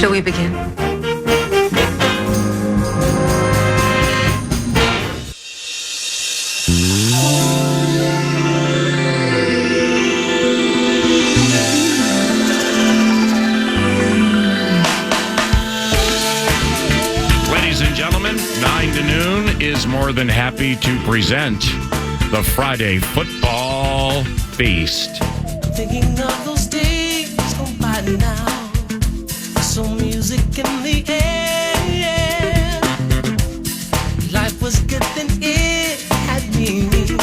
Shall we begin? Ladies and gentlemen, 9 to noon is more than happy to present the Friday Football Feast. Thinking of those days gone by now. Some music in the air. Life was good then it had meaning.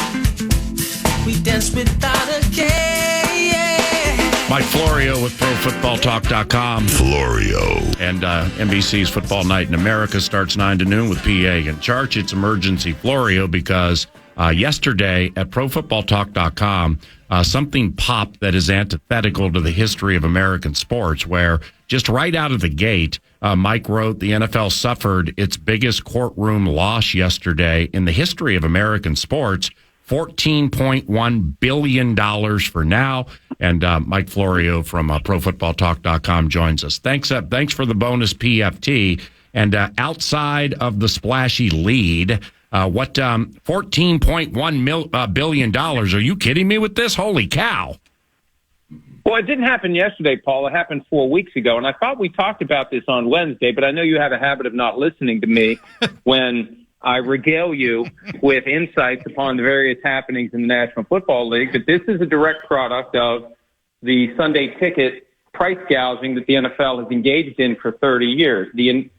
We danced without a care. Mike Florio with ProFootballTalk.com. Florio. And NBC's Football Night in America starts 9 to noon with PA and Charch. It's Emergency Florio because yesterday at ProFootballTalk.com, something popped that is antithetical to the history of American sports, where just right out of the gate, Mike wrote the NFL suffered its biggest courtroom loss yesterday in the history of American sports, $14.1 billion for now. And Mike Florio from ProFootballTalk.com joins us. Thanks for the bonus PFT. And outside of the splashy lead, what $14.1 billion? Are you kidding me with this? Holy cow. Well, it didn't happen yesterday, Paul. It happened 4 weeks ago. And I thought we talked about this on Wednesday, but I know you have a habit of not listening to me when I regale you with insights upon the various happenings in the National Football League. But this is a direct product of the Sunday ticket price gouging that the NFL has engaged in for 30 years. The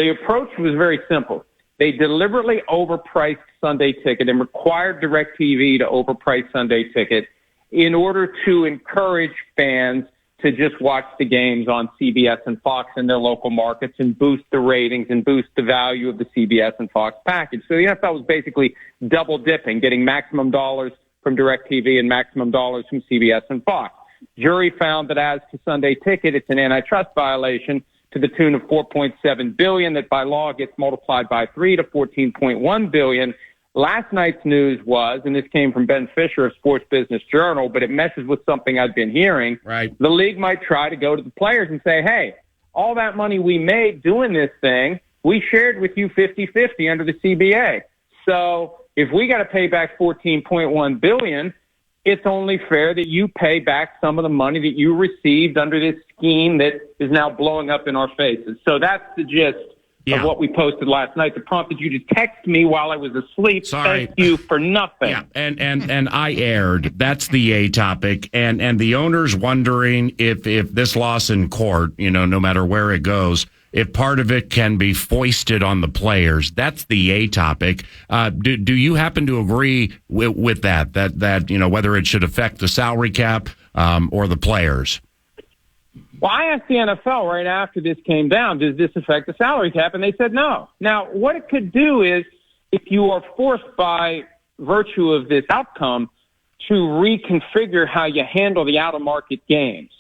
approach was very simple. They deliberately overpriced Sunday Ticket and required DirecTV to overprice Sunday Ticket in order to encourage fans to just watch the games on CBS and Fox in their local markets and boost the ratings and boost the value of the CBS and Fox package. So the NFL was basically double dipping, getting maximum dollars from DirecTV and maximum dollars from CBS and Fox. Jury found that as to Sunday Ticket, it's an antitrust violation to the tune of $4.7 billion that by law gets multiplied by 3 to $14.1 billion. Last night's news was, and this came from Ben Fisher of Sports Business Journal, but it meshes with something I've been hearing. Right. The league might try to go to the players and say, hey, all that money we made doing this thing, we shared with you 50-50 under the CBA. So if we got to pay back $14.1 billion, it's only fair that you pay back some of the money that you received under this scheme that is now blowing up in our faces. So that's the gist of what we posted last night. The prompted you to text me while I was asleep. Sorry. Thank you for nothing. Yeah, and I aired. That's the A topic. And the owner's wondering if this loss in court, no matter where it goes, if part of it can be foisted on the players. That's the A topic. Do you happen to agree with that whether it should affect the salary cap or the players? Well, I asked the NFL right after this came down, does this affect the salary cap? And they said no. Now, what it could do is if you are forced by virtue of this outcome to reconfigure how you handle the out-of-market games,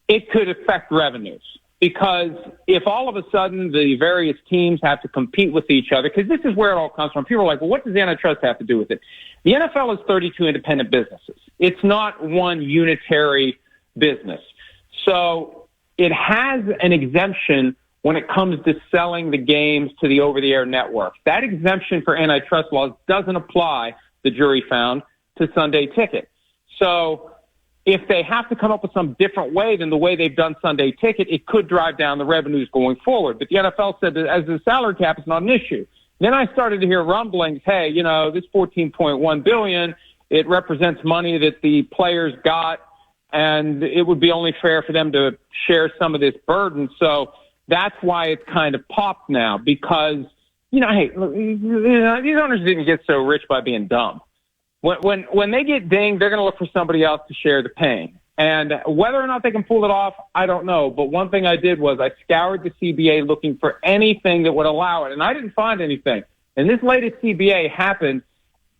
it could affect revenues. Because if all of a sudden the various teams have to compete with each other, because this is where it all comes from. People are like, well, what does the antitrust have to do with it? The NFL is 32 independent businesses. It's not one unitary business. So it has an exemption when it comes to selling the games to the over-the-air networks. That exemption for antitrust laws doesn't apply, the jury found, to Sunday Ticket. So if they have to come up with some different way than the way they've done Sunday Ticket, it could drive down the revenues going forward. But the NFL said that as the salary cap is not an issue. Then I started to hear rumblings, hey, this $14.1 billion, it represents money that the players got, and it would be only fair for them to share some of this burden. So that's why it's kind of popped now because, hey, these owners didn't get so rich by being dumb. When they get dinged, they're going to look for somebody else to share the pain. And whether or not they can pull it off, I don't know. But one thing I did was I scoured the CBA looking for anything that would allow it, and I didn't find anything. And this latest CBA happened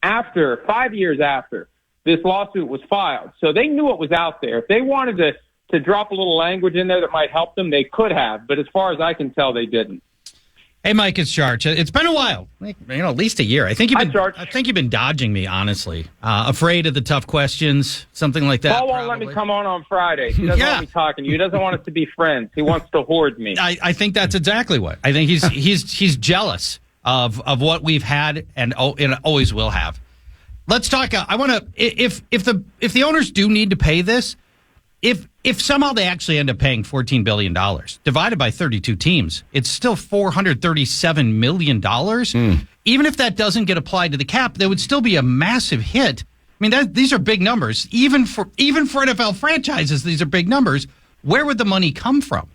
5 years after this lawsuit was filed. So they knew it was out there. If they wanted to drop a little language in there that might help them, they could have. But as far as I can tell, they didn't. Hey, Mike, it's Charch. It's been a while, at least a year. I think you've been dodging me, honestly. Afraid of the tough questions, something like that. Paul won't let me come on Friday. He doesn't want me talking to you. He doesn't want us to be friends. He wants to hoard me. I think that's exactly what. I think he's jealous of what we've had and always will have. Let's talk. I want to if the owners do need to pay this. If somehow they actually end up paying $14 billion, divided by 32 teams, it's still $437 million. Even if that doesn't get applied to the cap, there would still be a massive hit. I mean, these are big numbers. Even for NFL franchises, these are big numbers. Where would the money come from?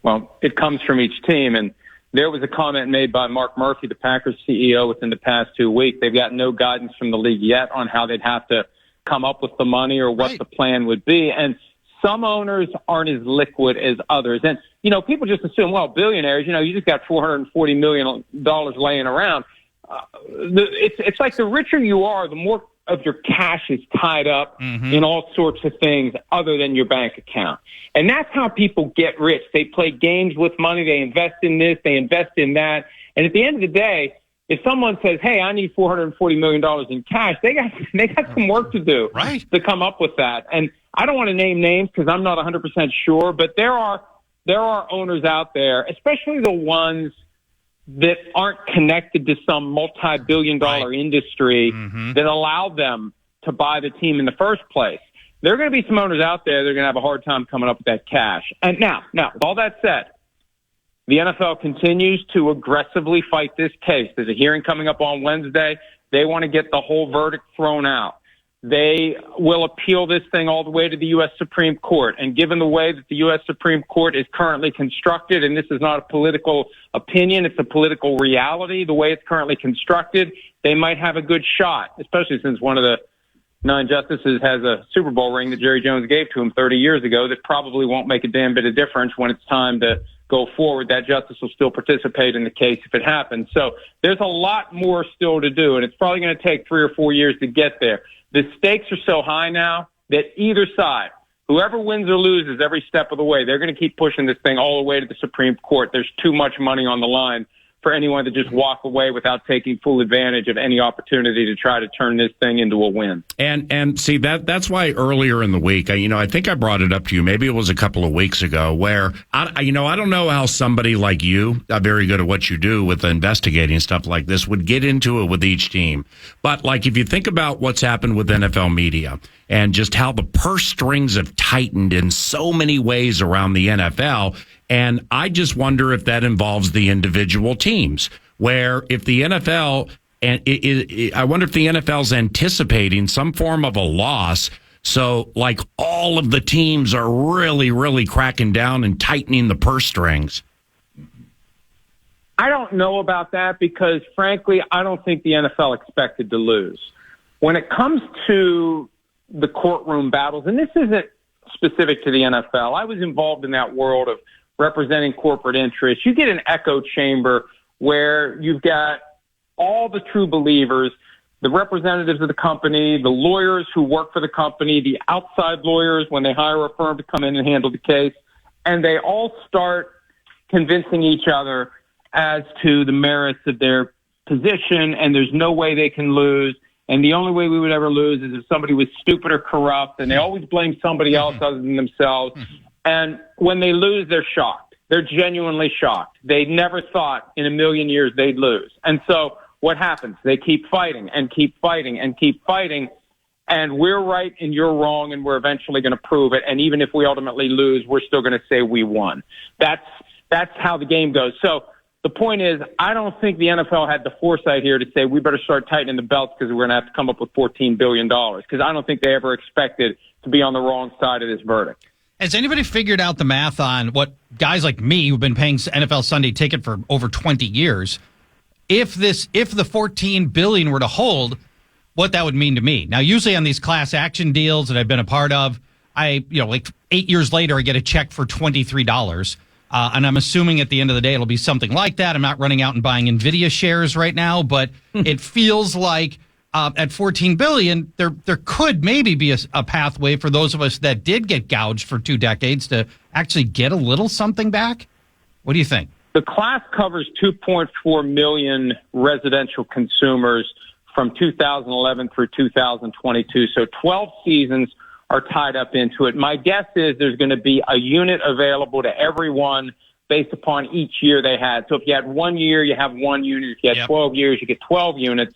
Well, it comes from each team. And there was a comment made by Mark Murphy, the Packers CEO, within the past 2 weeks. They've got no guidance from the league yet on how they'd have to come up with the money or what the plan would be. And some owners aren't as liquid as others. And, people just assume, well, billionaires, you just got $440 million laying around. It's like the richer you are, the more of your cash is tied up in all sorts of things other than your bank account. And that's how people get rich. They play games with money. They invest in this. They invest in that. And at the end of the day, if someone says, hey, I need $440 million in cash, they got some work to do to come up with that. And I don't want to name names because I'm not 100% sure, but there are owners out there, especially the ones that aren't connected to some multi-billion-dollar industry that allowed them to buy the team in the first place. There are going to be some owners out there that are going to have a hard time coming up with that cash. And now, with all that said, the NFL continues to aggressively fight this case. There's a hearing coming up on Wednesday. They want to get the whole verdict thrown out. They will appeal this thing all the way to the U.S. Supreme Court. And given the way that the U.S. Supreme Court is currently constructed, and this is not a political opinion, it's a political reality, the way it's currently constructed, they might have a good shot, especially since one of the 9 justices has a Super Bowl ring that Jerry Jones gave to him 30 years ago that probably won't make a damn bit of difference when it's time to go forward. That justice will still participate in the case if it happens. So there's a lot more still to do, and it's probably going to take 3 or 4 years to get there. The stakes are so high now that either side, whoever wins or loses every step of the way, they're going to keep pushing this thing all the way to the Supreme Court. There's too much money on the line for anyone to just walk away without taking full advantage of any opportunity to try to turn this thing into a win. And see, that's why earlier in the week, I think I brought it up to you. Maybe it was a couple of weeks ago where, I don't know how somebody like you, very good at what you do with investigating stuff like this, would get into it with each team. But like, if you think about what's happened with NFL media and just how the purse strings have tightened in so many ways around the NFL, and I just wonder if that involves the individual teams, where if the NFL, and I wonder if the NFL's anticipating some form of a loss. So like all of the teams are really, really cracking down and tightening the purse strings. I don't know about that because, frankly, I don't think the NFL expected to lose. When it comes to the courtroom battles, and this isn't specific to the NFL, I was involved in that world of representing corporate interests. You get an echo chamber where you've got all the true believers, the representatives of the company, the lawyers who work for the company, the outside lawyers when they hire a firm to come in and handle the case, and they all start convincing each other as to the merits of their position, and there's no way they can lose. And the only way we would ever lose is if somebody was stupid or corrupt, and they always blame somebody else other than themselves. And when they lose, they're shocked. They're genuinely shocked. They never thought in a million years they'd lose. And so what happens? They keep fighting and keep fighting and keep fighting. And we're right and you're wrong, and we're eventually going to prove it. And even if we ultimately lose, we're still going to say we won. That's how the game goes. So the point is, I don't think the NFL had the foresight here to say we better start tightening the belts because we're going to have to come up with $14 billion, because I don't think they ever expected to be on the wrong side of this verdict. Has anybody figured out the math on what guys like me who've been paying NFL Sunday Ticket for over 20 years, if the $14 billion were to hold, what that would mean to me? Now, usually on these class action deals that I've been a part of, like 8 years later, I get a check for $23. And I'm assuming at the end of the day, it'll be something like that. I'm not running out and buying NVIDIA shares right now, but it feels like at $14 billion, there could maybe be a pathway for those of us that did get gouged for 2 decades to actually get a little something back. What do you think? The class covers 2.4 million residential consumers from 2011 through 2022. So 12 seasons are tied up into it. My guess is there's going to be a unit available to everyone based upon each year they had. So if you had 1 year, you have 1 unit. If you had 12 years, you get 12 units.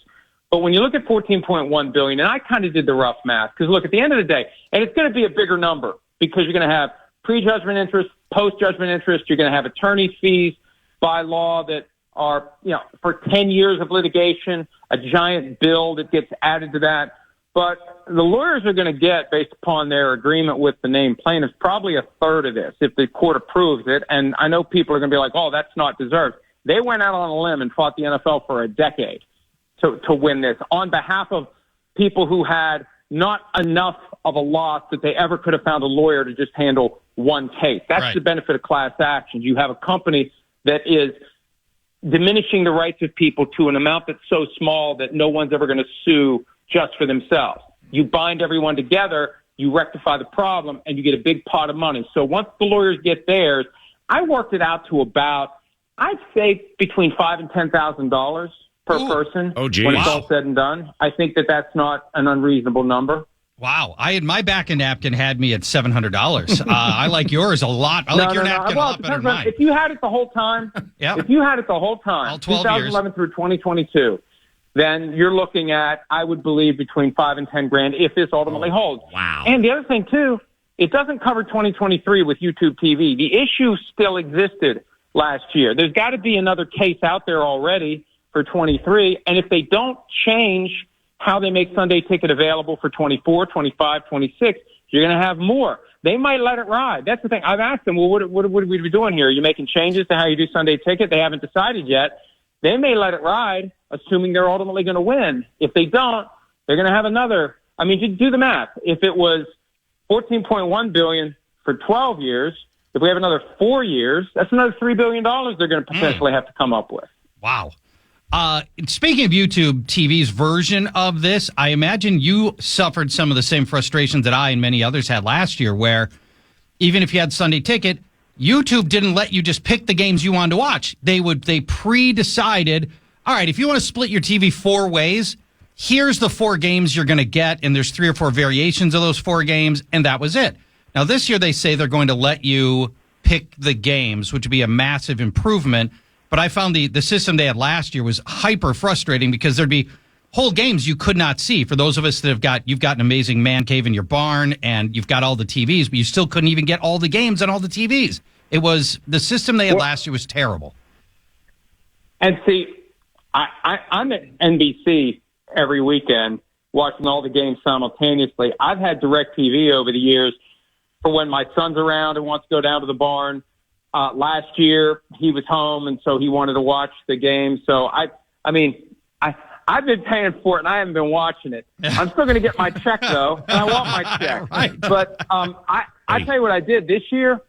But when you look at $14.1 billion, and I kind of did the rough math, because look, at the end of the day, and it's going to be a bigger number because you're going to have pre-judgment interest, post-judgment interest. You're going to have attorney's fees by law that are, for 10 years of litigation, a giant bill that gets added to that. But the lawyers are going to get, based upon their agreement with the named plaintiffs, probably a third of this if the court approves it. And I know people are going to be like, oh, that's not deserved. They went out on a limb and fought the NFL for a decade to win this on behalf of people who had not enough of a loss that they ever could have found a lawyer to just handle one case. That's the benefit of class actions. You have a company that is diminishing the rights of people to an amount that's so small that no one's ever going to sue just for themselves. You bind everyone together, you rectify the problem, and you get a big pot of money. So once the lawyers get theirs, I worked it out to about, I'd say, between $5,000 and $10,000 per person when it's all said and done. I think that's not an unreasonable number. Wow. My back-end napkin had me at $700. I like yours a lot. I like your napkin a lot better than mine. If you had it the whole time, if you had it the whole time, 2011 through 2022, then you're looking at, I would believe, between $5,000 and $10,000 if this ultimately holds. Wow. And the other thing, too, it doesn't cover 2023 with YouTube TV. The issue still existed last year. There's got to be another case out there already for 23. And if they don't change how they make Sunday Ticket available for 24, 25, 26, you're going to have more. They might let it ride. That's the thing. I've asked them, well, what are we doing here? Are you making changes to how you do Sunday Ticket? They haven't decided yet. They may let it ride, assuming they're ultimately going to win. If they don't, they're going to have another. I mean, you do the math. If it was $14.1 billion for 12 years, if we have another 4 years, that's another $3 billion they're going to potentially have to come up with. Wow. Speaking of YouTube TV's version of this, I imagine you suffered some of the same frustrations that I and many others had last year, where even if you had Sunday Ticket, YouTube didn't let you just pick the games you wanted to watch. They pre-decided, all right, if you want to split your TV 4 ways, here's the 4 games you're going to get, and there's 3 or 4 variations of those 4 games, and that was it. Now, this year they say they're going to let you pick the games, which would be a massive improvement. But I found the system they had last year was hyper frustrating because there'd be whole games you could not see. For those of us that you've got an amazing man cave in your barn and you've got all the TVs, but you still couldn't even get all the games on all the TVs. The system they had last year was terrible. And see, I'm at NBC every weekend watching all the games simultaneously. I've had DirecTV over the years for when my son's around and wants to go down to the barn. Last year, he was home, and so he wanted to watch the game. So, I've been paying for it, and I haven't been watching it. I'm still going to get my check, though, and I want my check. Right. But I tell you what I did this year.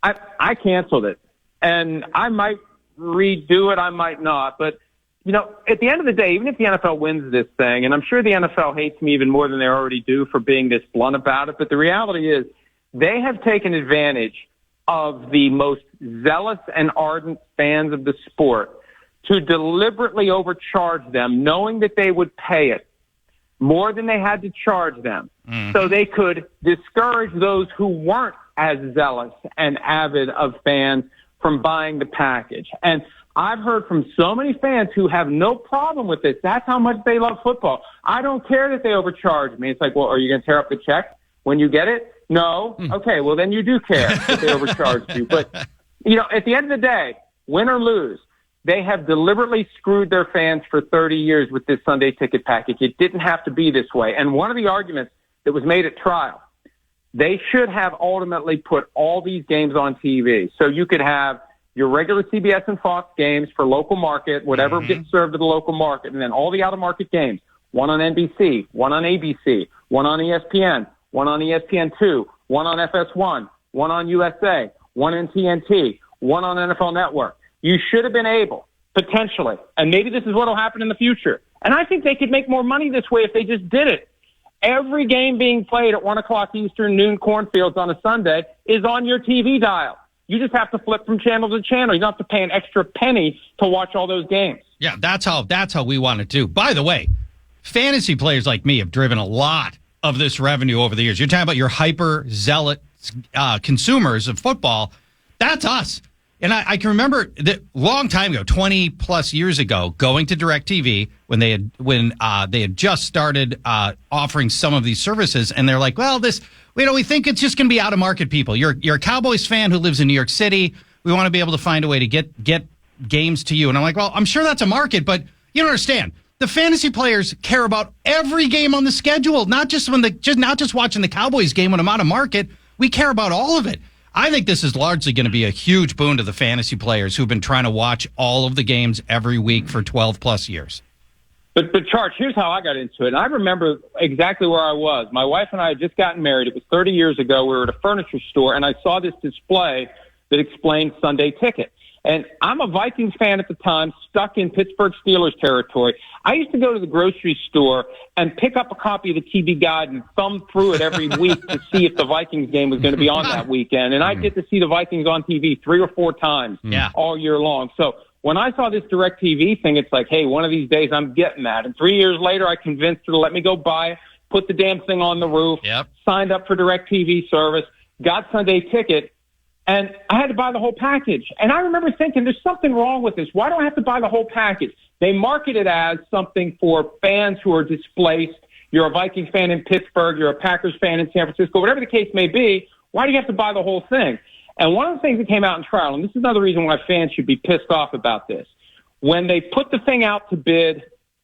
I canceled it, and I might redo it. I might not. But, at the end of the day, even if the NFL wins this thing, and I'm sure the NFL hates me even more than they already do for being this blunt about it, but the reality is they have taken advantage of the most zealous and ardent fans of the sport to deliberately overcharge them, knowing that they would pay it more than they had to charge them, so they could discourage those who weren't as zealous and avid of fans from buying the package. And I've heard from so many fans who have no problem with this. That's how much they love football. I don't care that they overcharge me. It's like, well, are you going to tear up the check when you get it? No? Okay, well, then you do care if they overcharged you. But, at the end of the day, win or lose, they have deliberately screwed their fans for 30 years with this Sunday Ticket package. It didn't have to be this way. And one of the arguments that was made at trial, they should have ultimately put all these games on TV. So you could have your regular CBS and Fox games for local market, whatever gets served to the local market, and then all the out-of-market games, one on NBC, one on ABC, one on ESPN, one on ESPN2, one on FS1, one on USA, one on TNT, one on NFL Network. You should have been able, potentially, and maybe this is what will happen in the future. And I think they could make more money this way if they just did it. Every game being played at 1 o'clock Eastern, noon cornfields on a Sunday is on your TV dial. You just have to flip from channel to channel. You don't have to pay an extra penny to watch all those games. Yeah, that's how we want it too. By the way, fantasy players like me have driven a lot of this revenue over the years. You're talking about your hyper zealot consumers of football. That's us. And I can remember that long time ago, 20 plus years ago, going to DirecTV when they had just started offering some of these services, and they're like, well, we think it's just going to be out of market people. You're a Cowboys fan who lives in New York City. We want to be able to find a way to get games to you. And I'm like, well, I'm sure that's a market, but you don't understand. The fantasy players care about every game on the schedule, not just watching the Cowboys game when I'm out of market. We care about all of it. I think this is largely going to be a huge boon to the fantasy players who've been trying to watch all of the games every week for 12 plus years. But Charch, here's how I got into it. And I remember exactly where I was. My wife and I had just gotten married. It was 30 years ago. We were at a furniture store, and I saw this display that explained Sunday Ticket. And I'm a Vikings fan at the time, stuck in Pittsburgh Steelers territory. I used to go to the grocery store and pick up a copy of the TV Guide and thumb through it every week to see if the Vikings game was going to be on that weekend. And I'd get to see the Vikings on TV 3 or 4 times all year long. So when I saw this DirecTV thing, it's like, hey, one of these days I'm getting that. And 3 years later, I convinced her to let me go buy it, put the damn thing on the roof, signed up for DirecTV service, got Sunday Ticket. And I had to buy the whole package. And I remember thinking, there's something wrong with this. Why do I have to buy the whole package? They market it as something for fans who are displaced. You're a Vikings fan in Pittsburgh. You're a Packers fan in San Francisco. Whatever the case may be, why do you have to buy the whole thing? And one of the things that came out in trial, and this is another reason why fans should be pissed off about this, when they put the thing out to bid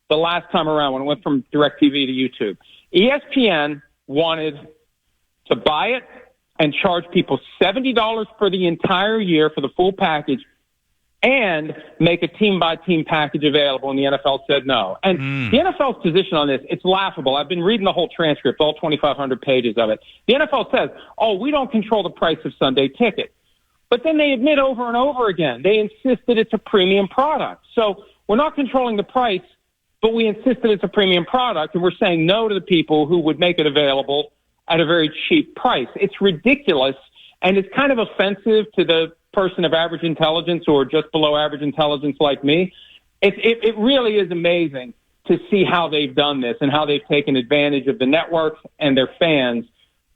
the last time around, when it went from DirecTV to YouTube, ESPN wanted to buy it and charge people $70 for the entire year for the full package and make a team-by-team package available, and the NFL said no. And the NFL's position on this, it's laughable. I've been reading the whole transcript, all 2,500 pages of it. The NFL says, we don't control the price of Sunday Ticket. But then they admit over and over again, they insist that it's a premium product. So we're not controlling the price, but we insist that it's a premium product, and we're saying no to the people who would make it available at a very cheap price. It's ridiculous, and it's kind of offensive to the person of average intelligence or just below average intelligence like me. It really is amazing to see how they've done this and how they've taken advantage of the networks and their fans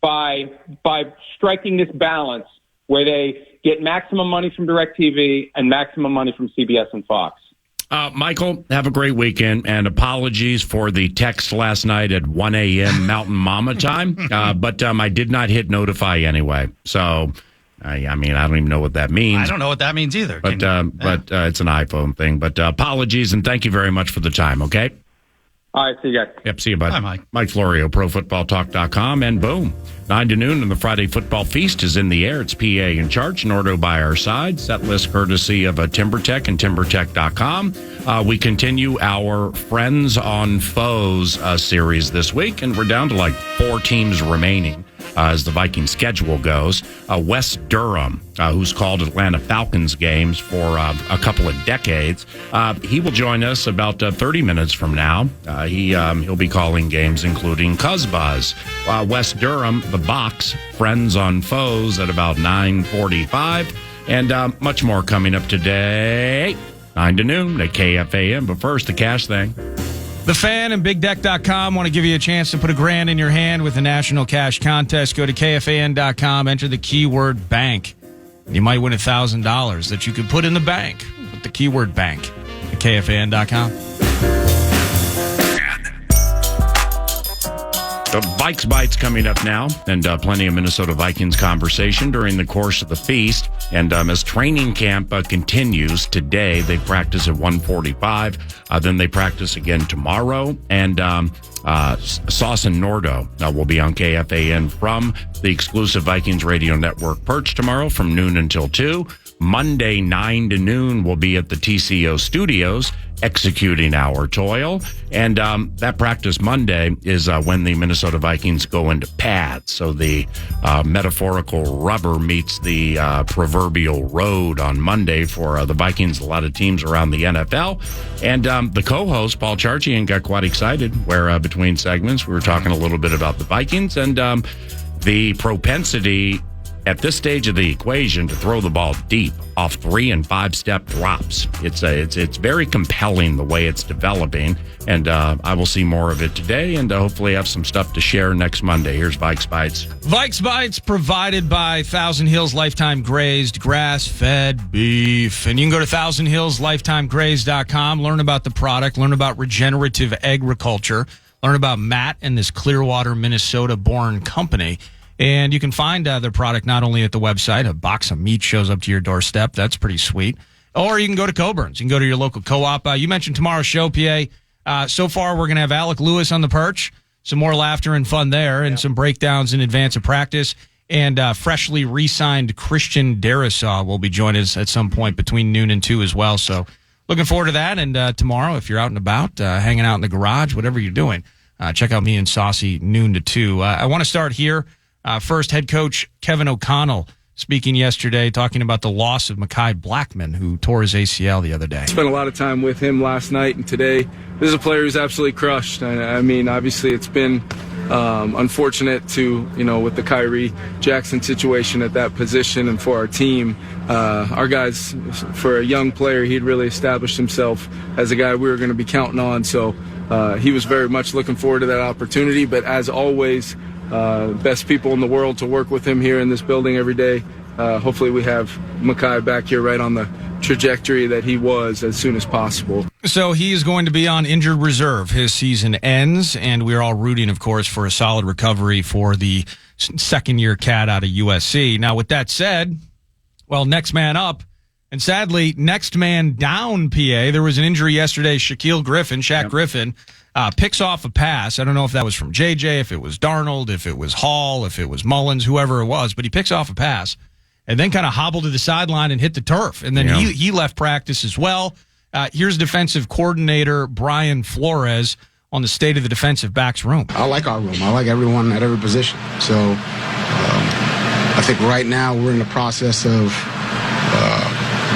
by striking this balance where they get maximum money from DirecTV and maximum money from CBS and Fox. Michael, have a great weekend, and apologies for the text last night at 1 a.m. Mountain Mama time, but I did not hit notify anyway. So, I mean, I don't even know what that means. I don't know what that means either. But it's an iPhone thing. But apologies, and thank you very much for the time, okay? All right, see you guys. Yep, see you, bud. Hi, Mike. Mike Florio, ProFootballTalk.com, and boom, 9 to noon, and the Friday Football Feast is in the air. It's PA Charch, Nordo by our side. Set list courtesy of TimberTech and TimberTech.com. We continue our Friends on Foes series this week, and we're down to like 4 teams remaining. As the Viking schedule goes, Wes Durham, who's called Atlanta Falcons games for a couple of decades, he will join us about 30 minutes from now. He'll be calling games including Cuzbuzz. Wes Durham, the box, Friends on Foes at about 9:45, and much more coming up today, 9 to noon at KFAN. But first, the cash thing. The Fan and BigDeck.com want to give you a chance to put $1,000 in your hand with the National Cash Contest. Go to KFAN.com, enter the keyword bank. You might win $1,000 that you could put in the bank with the keyword bank at KFAN.com. The Vikes Bites coming up now, and plenty of Minnesota Vikings conversation during the course of the feast. And as training camp continues today, they practice at 1:45. Then they practice again tomorrow. And Sauce and Nordo will be on KFAN from the exclusive Vikings Radio Network perch tomorrow from noon until 2. Monday, 9 to noon, will be at the TCO studios executing our toil. And that practice Monday is when the Minnesota Vikings go into pads. So the metaphorical rubber meets the proverbial road on Monday for the Vikings, a lot of teams around the NFL. And the co-host, Paul Charchian, got quite excited where between segments we were talking a little bit about the Vikings and the propensity at this stage of the equation to throw the ball deep off 3 and 5 step drops. It's very compelling the way it's developing, and I will see more of it today, and hopefully have some stuff to share next Monday. Here's Vikes Bites. Vikes Bites provided by Thousand Hills Lifetime Grazed, grass-fed beef. And you can go to thousandhillslifetimegrazed.com, learn about the product, learn about regenerative agriculture, learn about Matt and this Clearwater, Minnesota-born company. And you can find their product not only at the website, a box of meat shows up to your doorstep. That's pretty sweet. Or you can go to Coburn's. You can go to your local co-op. You mentioned tomorrow's show, PA. So far, we're going to have Alec Lewis on the perch. Some more laughter and fun there, and some breakdowns in advance of practice. And freshly re-signed Christian Darisaw will be joining us at some point between noon and 2 as well. So looking forward to that. And tomorrow, if you're out and about, hanging out in the garage, whatever you're doing, check out me and Saucy noon to 2. I want to start here. First, head coach Kevin O'Connell speaking yesterday, talking about the loss of Mekhi Blackman, who tore his ACL the other day. Spent a lot of time with him last night and today. This is a player who's absolutely crushed. I mean, obviously it's been unfortunate with the Kyrie Jackson situation at that position, and for our team, our guys, for a young player, he'd really established himself as a guy we were going to be counting on. So he was very much looking forward to that opportunity. But as always, best people in the world to work with him here in this building every day. Hopefully we have Mekhi back here right on the trajectory that he was as soon as possible. So he is going to be on injured reserve. His season ends, and we're all rooting, of course, for a solid recovery for the second-year cat out of USC. Now, with that said, well, next man up, and sadly, next man down, PA. There was an injury yesterday. Shaq Griffin, picks off a pass. I don't know if that was from JJ, if it was Darnold, if it was Hall, if it was Mullins, whoever it was, but he picks off a pass and then kind of hobbled to the sideline and hit the turf. And then he left practice as well. Here's defensive coordinator Brian Flores on the state of the defensive backs room. I like our room. I like everyone at every position. So I think right now we're in the process of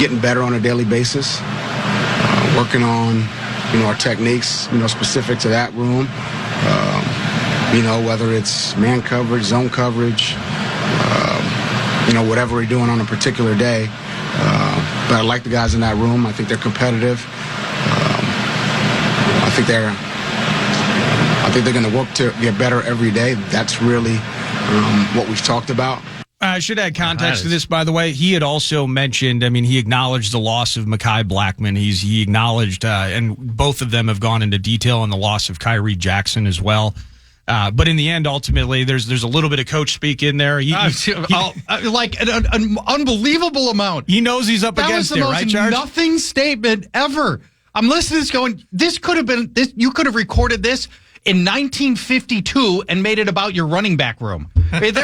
getting better on a daily basis, working on our techniques, specific to that room, whether it's man coverage, zone coverage, whatever we're doing on a particular day. But I like the guys in that room. I think they're competitive. I think they're going to work to get better every day. That's really what we've talked about. I should add context to this, by the way. He had also mentioned, he acknowledged the loss of Mekhi Blackman. He acknowledged, and both of them have gone into detail on the loss of Kyrie Jackson as well. But in the end, ultimately, there's a little bit of coach speak in there. Like an unbelievable amount. He knows he's up against it, right, Charch? That was the most nothing statement ever. I'm listening to this going, this could have been, this. You could have recorded this in 1952 and made it about your running back room. It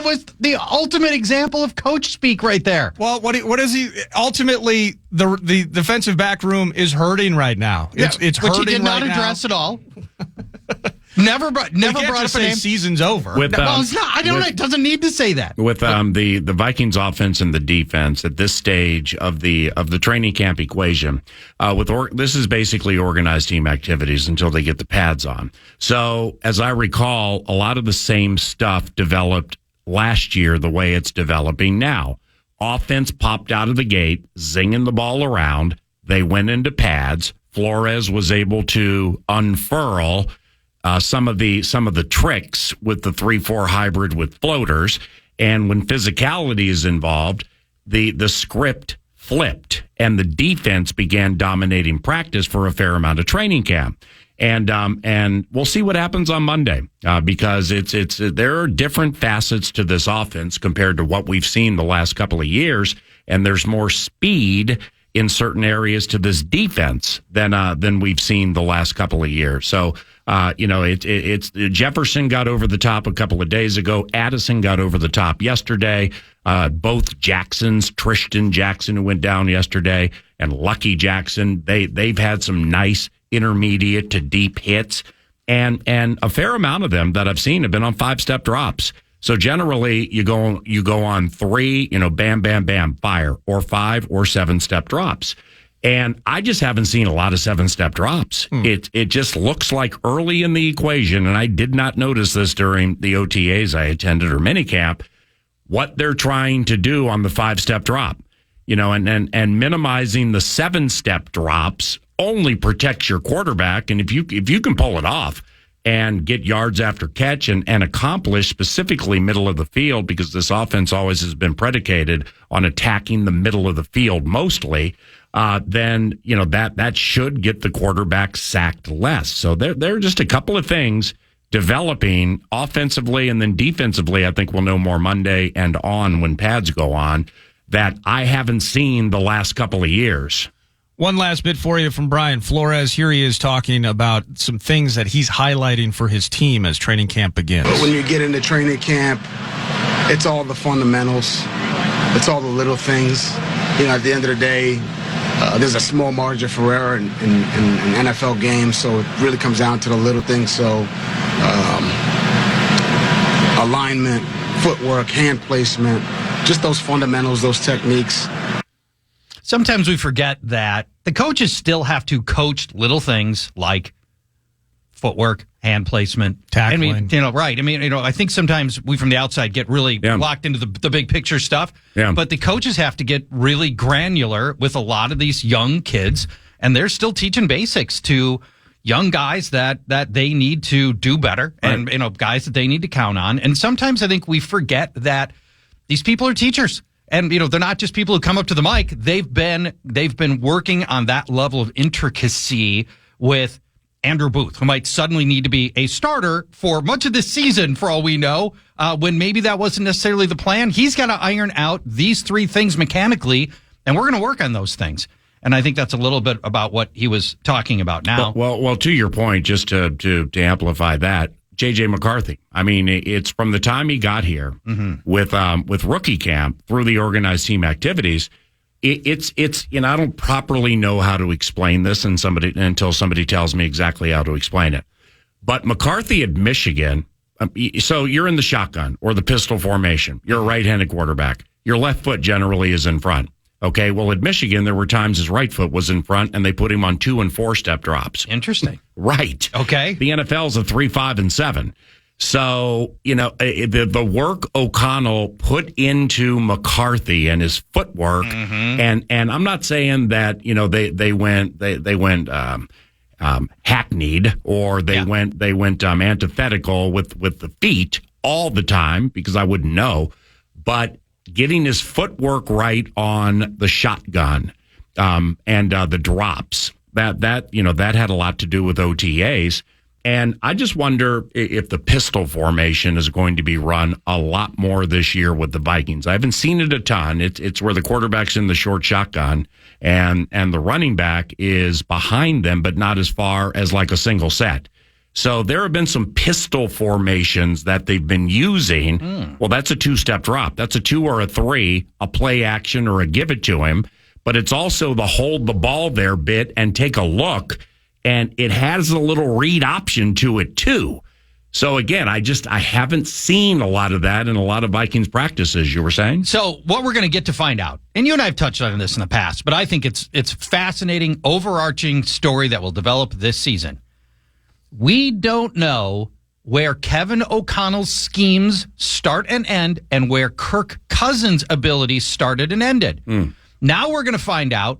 was the ultimate example of coach speak right there. Well, what is he ultimately? The defensive back room is hurting right now. It's hurting right now. Which he did not address at all. Never brought up a name. Season's over. It's not. It doesn't need to say that. With the Vikings offense and the defense at this stage of the training camp equation, this is basically organized team activities until they get the pads on. So as I recall, a lot of the same stuff developed last year the way it's developing now. Offense popped out of the gate, zinging the ball around. They went into pads. Flores was able to unfurl some of the tricks with the 3-4 hybrid with floaters, and when physicality is involved, the script flipped and the defense began dominating practice for a fair amount of training camp. And we'll see what happens on Monday because there are different facets to this offense compared to what we've seen the last couple of years, and there's more speed in certain areas to this defense than we've seen the last couple of years. So it's Jefferson got over the top a couple of days ago. Addison got over the top yesterday. Both Jacksons, Tristan Jackson, who went down yesterday, and Lucky Jackson, they've had some nice intermediate to deep hits, and a fair amount of them that I've seen have been on 5-step drops. So generally, you go on 3, bam, bam, bam, fire, or 5 or 7-step drops. And I just haven't seen a lot of 7-step drops. It just looks like early in the equation, and I did not notice this during the OTAs I attended or minicamp, what they're trying to do on the 5-step drop. And minimizing the 7-step drops only protects your quarterback. And if you can pull it off and get yards after catch and accomplish specifically middle of the field, because this offense always has been predicated on attacking the middle of the field mostly, then that should get the quarterback sacked less. So there are just a couple of things developing offensively and then defensively. I think we'll know more Monday and on when pads go on, that I haven't seen the last couple of years. One last bit for you from Brian Flores. Here he is talking about some things that he's highlighting for his team as training camp begins. When you get into training camp, it's all the fundamentals. It's all the little things. At the end of the day, there's a small margin for error in NFL games, so it really comes down to the little things. So alignment, footwork, hand placement, just those fundamentals, those techniques. Sometimes we forget that the coaches still have to coach little things like footwork, hand placement, tackling. Right. I think sometimes we from the outside get really locked into the big picture stuff. Yeah. But the coaches have to get really granular with a lot of these young kids, and they're still teaching basics to young guys that they need to do better, and guys that they need to count on. And sometimes I think we forget that these people are teachers. And, they're not just people who come up to the mic. They've been working on that level of intricacy with Andrew Booth, who might suddenly need to be a starter for much of this season, for all we know, when maybe that wasn't necessarily the plan. He's got to iron out these 3 things mechanically, and we're going to work on those things. And I think that's a little bit about what he was talking about now. Well, to your point, just to amplify that, J.J. McCarthy. It's from the time he got here with rookie camp through the organized team activities. It's I don't properly know how to explain this until somebody tells me exactly how to explain it. But McCarthy at Michigan, so you're in the shotgun or the pistol formation. You're a right-handed quarterback. Your left foot generally is in front. Okay, well, at Michigan, there were times his right foot was in front, and they put him on 2- and 4-step drops. Interesting. Right. Okay. The NFL's a 3, 5, and 7. So, the work O'Connell put into McCarthy and his footwork, and I'm not saying that, they went hackneyed or they went antithetical with the feet all the time, because I wouldn't know, but getting his footwork right on the shotgun and the drops, that had a lot to do with OTAs. And I just wonder if the pistol formation is going to be run a lot more this year with the Vikings. I haven't seen it a ton. It's where the quarterback's in the short shotgun and the running back is behind them, but not as far as like a single set. So there have been some pistol formations that they've been using. Well, that's a 2-step drop. That's a 2 or a 3, a play action or a give it to him. But it's also the hold the ball there bit and take a look. And it has a little read option to it, too. So, again, I haven't seen a lot of that in a lot of Vikings practices, you were saying? So what we're going to get to find out, and you and I have touched on this in the past, but I think it's fascinating, overarching story that will develop this season. We don't know where Kevin O'Connell's schemes start and end and where Kirk Cousins' abilities started and ended. Now we're going to find out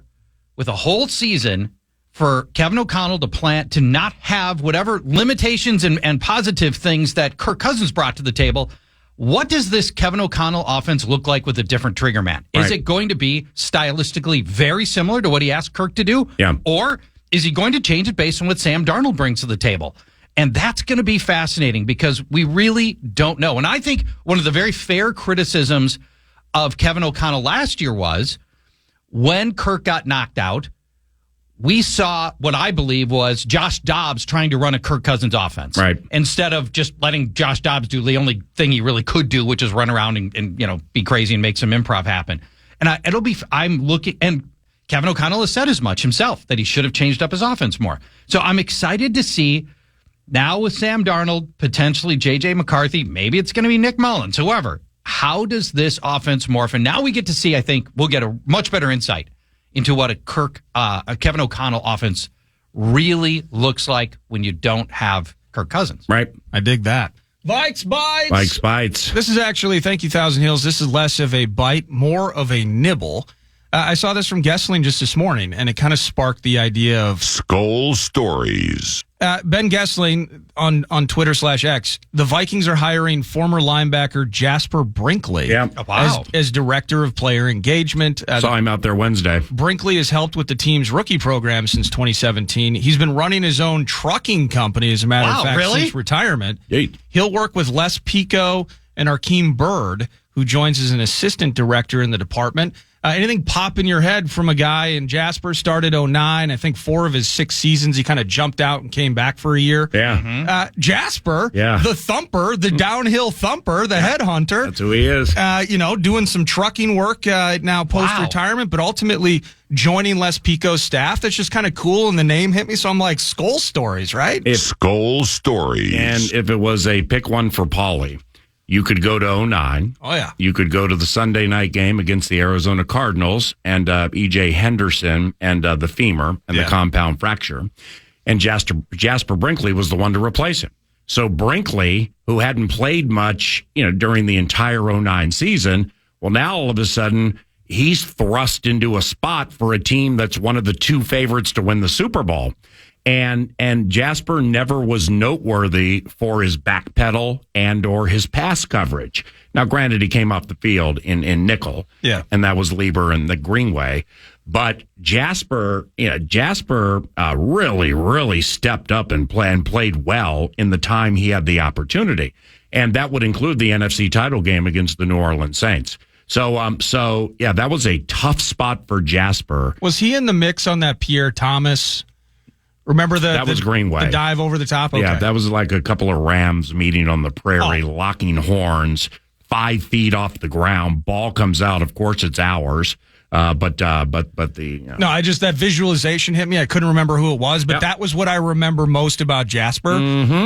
with a whole season for Kevin O'Connell to not have whatever limitations and positive things that Kirk Cousins brought to the table. What does this Kevin O'Connell offense look like with a different trigger man? Is it going to be stylistically very similar to what he asked Kirk to do? Yeah. Or is he going to change it based on what Sam Darnold brings to the table? And that's going to be fascinating because we really don't know. And I think one of the very fair criticisms of Kevin O'Connell last year was when Kirk got knocked out, we saw what I believe was Josh Dobbs trying to run a Kirk Cousins offense. Right. Instead of just letting Josh Dobbs do the only thing he really could do, which is run around and be crazy and make some improv happen. And I'm looking, and Kevin O'Connell has said as much himself that he should have changed up his offense more. So I'm excited to see now with Sam Darnold, potentially J.J. McCarthy, maybe it's going to be Nick Mullins, whoever. How does this offense morph? And now we get to see, I think, we'll get a much better insight into what a Kevin O'Connell offense really looks like when you don't have Kirk Cousins. Right. I dig that. Vikes Bites. Vikes Bites. This is actually, thank you, Thousand Hills. This is less of a bite, more of a nibble. I saw this from Gessling just this morning, and it kind of sparked the idea of Skull Stories. Ben Gessling on Twitter/X. The Vikings are hiring former linebacker Jasper Brinkley as director of player engagement. Saw him out there Wednesday. Brinkley has helped with the team's rookie program since 2017. He's been running his own trucking company, as a matter of fact, since retirement. He'll work with Les Pico and Arkeem Byrd, who joins as an assistant director in the department. Anything pop in your head from a guy in Jasper? Started 2009. I think 4 of his 6 seasons, he kind of jumped out and came back for a year. Yeah. Jasper, the thumper, the downhill thumper, the headhunter. That's who he is. Doing some trucking work now post-retirement, but ultimately joining Les Pico's staff. That's just kind of cool, and the name hit me, so I'm like, Skull Stories, right? Skull Stories. And if it was a pick one for Paulie, you could go to 2009. Oh, yeah. You could go to the Sunday night game against the Arizona Cardinals and E.J. Henderson and the femur and the compound fracture. And Jasper Brinkley was the one to replace him. So Brinkley, who hadn't played much, during the entire 2009 season, well, now all of a sudden he's thrust into a spot for a team that's one of the 2 favorites to win the Super Bowl. And Jasper never was noteworthy for his back pedal and or his pass coverage. Now, granted, he came off the field in nickel, and that was Lieber and the Greenway. But Jasper really, really stepped up and played well in the time he had the opportunity, and that would include the NFC title game against the New Orleans Saints. So that was a tough spot for Jasper. Was he in the mix on that Pierre Thomas? Remember that was Greenway. The dive over the top? Okay. Yeah, that was like a couple of Rams meeting on the prairie, locking horns, 5 feet off the ground. Ball comes out. Of course, it's ours. But the No, that visualization hit me. I couldn't remember who it was, but that was what I remember most about Jasper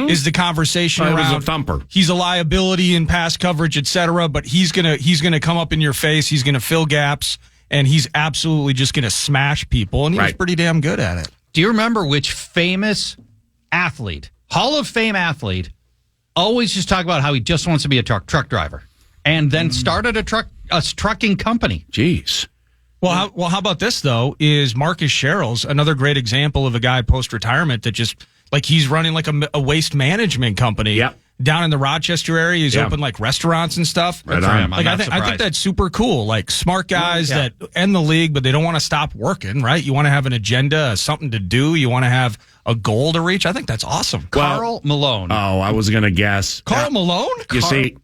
is the conversation around. He was a thumper. He's a liability in pass coverage, etc. But he's gonna come up in your face. He's gonna fill gaps, and he's absolutely just gonna smash people. And he was pretty damn good at it. Do you remember which famous athlete, Hall of Fame athlete, always just talk about how he just wants to be a truck driver, and then started a trucking company? Jeez. Well, how about this, though, is Marcus Sherrills, another great example of a guy post-retirement that just, he's running like a waste management company. Yep. Down in the Rochester area, he's opened restaurants and stuff. Right on. I think that's super cool. Smart guys that end the league, but they don't want to stop working, right? You want to have an agenda, something to do. You want to have a goal to reach. I think that's awesome. Carl Malone. Oh, I was going to guess. Carl Malone? You see,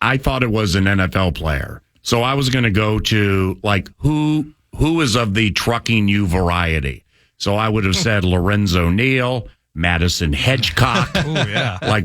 I thought it was an NFL player. So I was going to go to, who is of the trucking you variety? So I would have said Lorenzo Neal, Madison Hedgecock,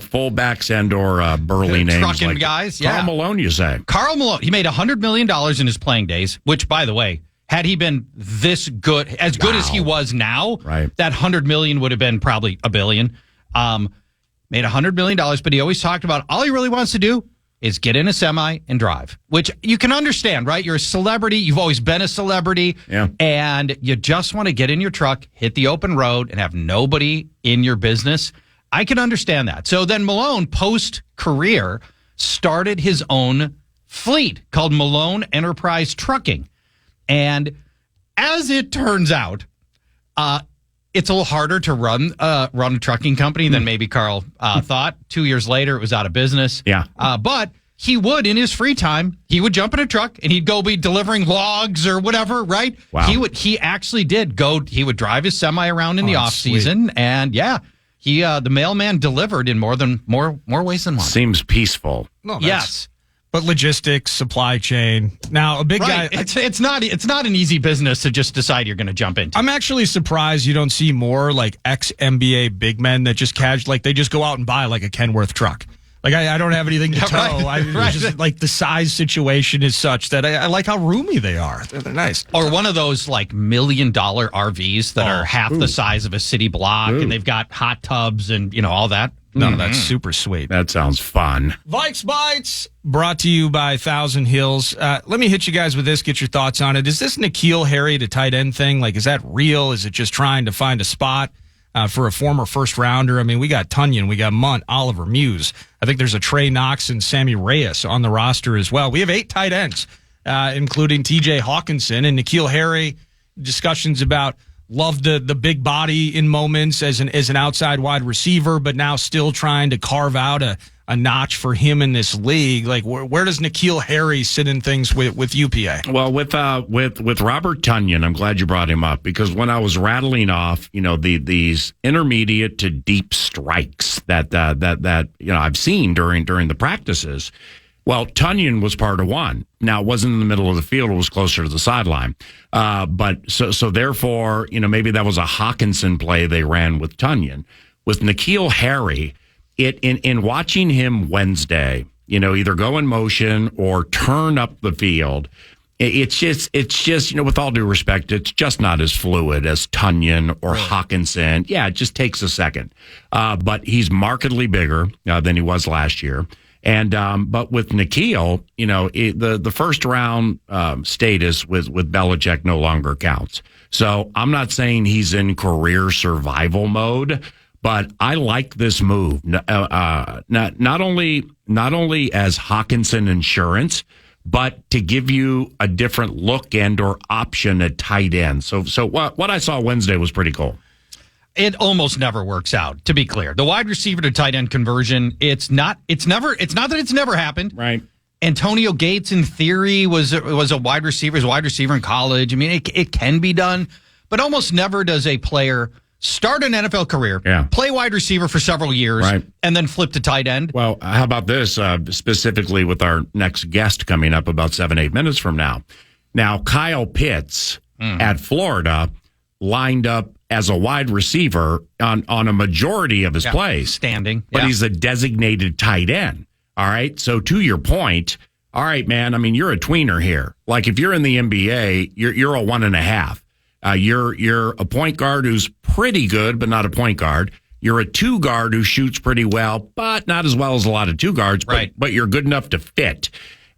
fullbacks and or burly names. Trucking guys, Carl Malone, you say? Carl Malone, he made $100 million in his playing days, which, by the way, had he been this good, as good as he was now, that $100 million would have been probably $1 billion. Made $100 million, but he always talked about all he really wants to do is get in a semi and drive, which you can understand, right? You're a celebrity. You've always been a celebrity. Yeah. And you just want to get in your truck, hit the open road, and have nobody in your business. I can understand that. So then Malone, post-career, started his own fleet called Malone Enterprise Trucking. And as it turns out, it's a little harder to run a trucking company than maybe Carl thought. 2 years later, it was out of business. Yeah. But he would, in his free time, he would jump in a truck and he'd go be delivering logs or whatever, right? Wow. He actually did go. He would drive his semi around in the off season, and the mailman delivered in more ways than one. Seems peaceful. No, yes. But logistics, supply chain. Now, a big guy. It's not an easy business to just decide you're going to jump into. I'm actually surprised you don't see more ex-NBA big men that just they just go out and buy a Kenworth truck. I don't have anything to tow. Just the size situation is such that I like how roomy they are. They're nice. Or one of those $1 million RVs that are half the size of a city block, and they've got hot tubs and all that. No, that's super sweet. That sounds fun. Vikes Bites, brought to you by Thousand Hills. Let me hit you guys with this, get your thoughts on it. Is this N'Keal Harry to tight end thing? Like, is that real? Is it just trying to find a spot for a former first rounder? I mean, we got Tunyon, we got Munt, Oliver, Muse. I think there's a Trey Knox and Sammy Reyes on the roster as well. We have 8 tight ends, including TJ Hawkinson and N'Keal Harry. Discussions about love the big body in moments as an outside wide receiver, but now still trying to carve out a notch for him in this league. Like, where does N'Keal Harry sit in things with UPA? Well, with Robert Tunyon, I'm glad you brought him up, because when I was rattling off, these intermediate to deep strikes that I've seen during the practices. Well, Tunyon was part of one. Now, it wasn't in the middle of the field. It was closer to the sideline. But therefore, maybe that was a Hawkinson play they ran with Tunyon. With N'Keal Harry, in watching him Wednesday, either go in motion or turn up the field, it's just, with all due respect, it's just not as fluid as Tunyon or Hawkinson. Yeah, it just takes a second. But he's markedly bigger than he was last year. And but with N'Keal, the first round status with Belichick no longer counts. So I'm not saying he's in career survival mode, but I like this move. Not only as Hawkinson insurance, but to give you a different look and or option at tight end. So what I saw Wednesday was pretty cool. It almost never works out, to be clear. The wide receiver to tight end conversion, it's not that it's never happened. Right. Antonio Gates, in theory, was a wide receiver, in college. I mean, it can be done, but almost never does a player start an NFL career, play wide receiver for several years, and then flip to tight end. Well, how about this, specifically with our next guest coming up about 7-8 minutes from now. Now, Kyle Pitts at Florida lined up as a wide receiver on a majority of his plays. Standing. But he's a designated tight end. All right? So to your point, all right, man, I mean, you're a tweener here. Like, if you're in the NBA, you're a 1.5. You're a point guard who's pretty good, but not a point guard. You're a 2 guard who shoots pretty well, but not as well as a lot of 2 guards, but you're good enough to fit.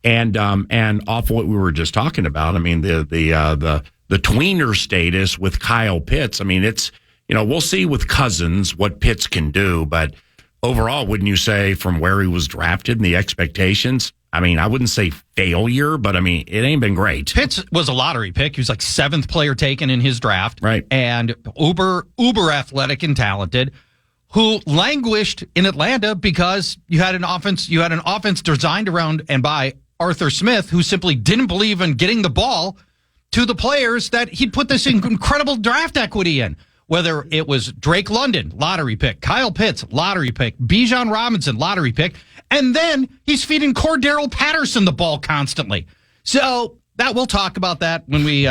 And off what we were just talking about, I mean, the tweener status with Kyle Pitts. I mean, it's, we'll see with Cousins what Pitts can do, but overall, wouldn't you say from where he was drafted and the expectations? I mean, I wouldn't say failure, but I mean, it ain't been great. Pitts was a lottery pick. He was like 7th player taken in his draft. Right. And uber athletic and talented, who languished in Atlanta because you had an offense designed around and by Arthur Smith, who simply didn't believe in getting the ball to the players that he'd put this incredible draft equity in. Whether it was Drake London, lottery pick, Kyle Pitts, lottery pick, Bijan Robinson, lottery pick, and then he's feeding Cordero Patterson the ball constantly. So that we'll talk about that when we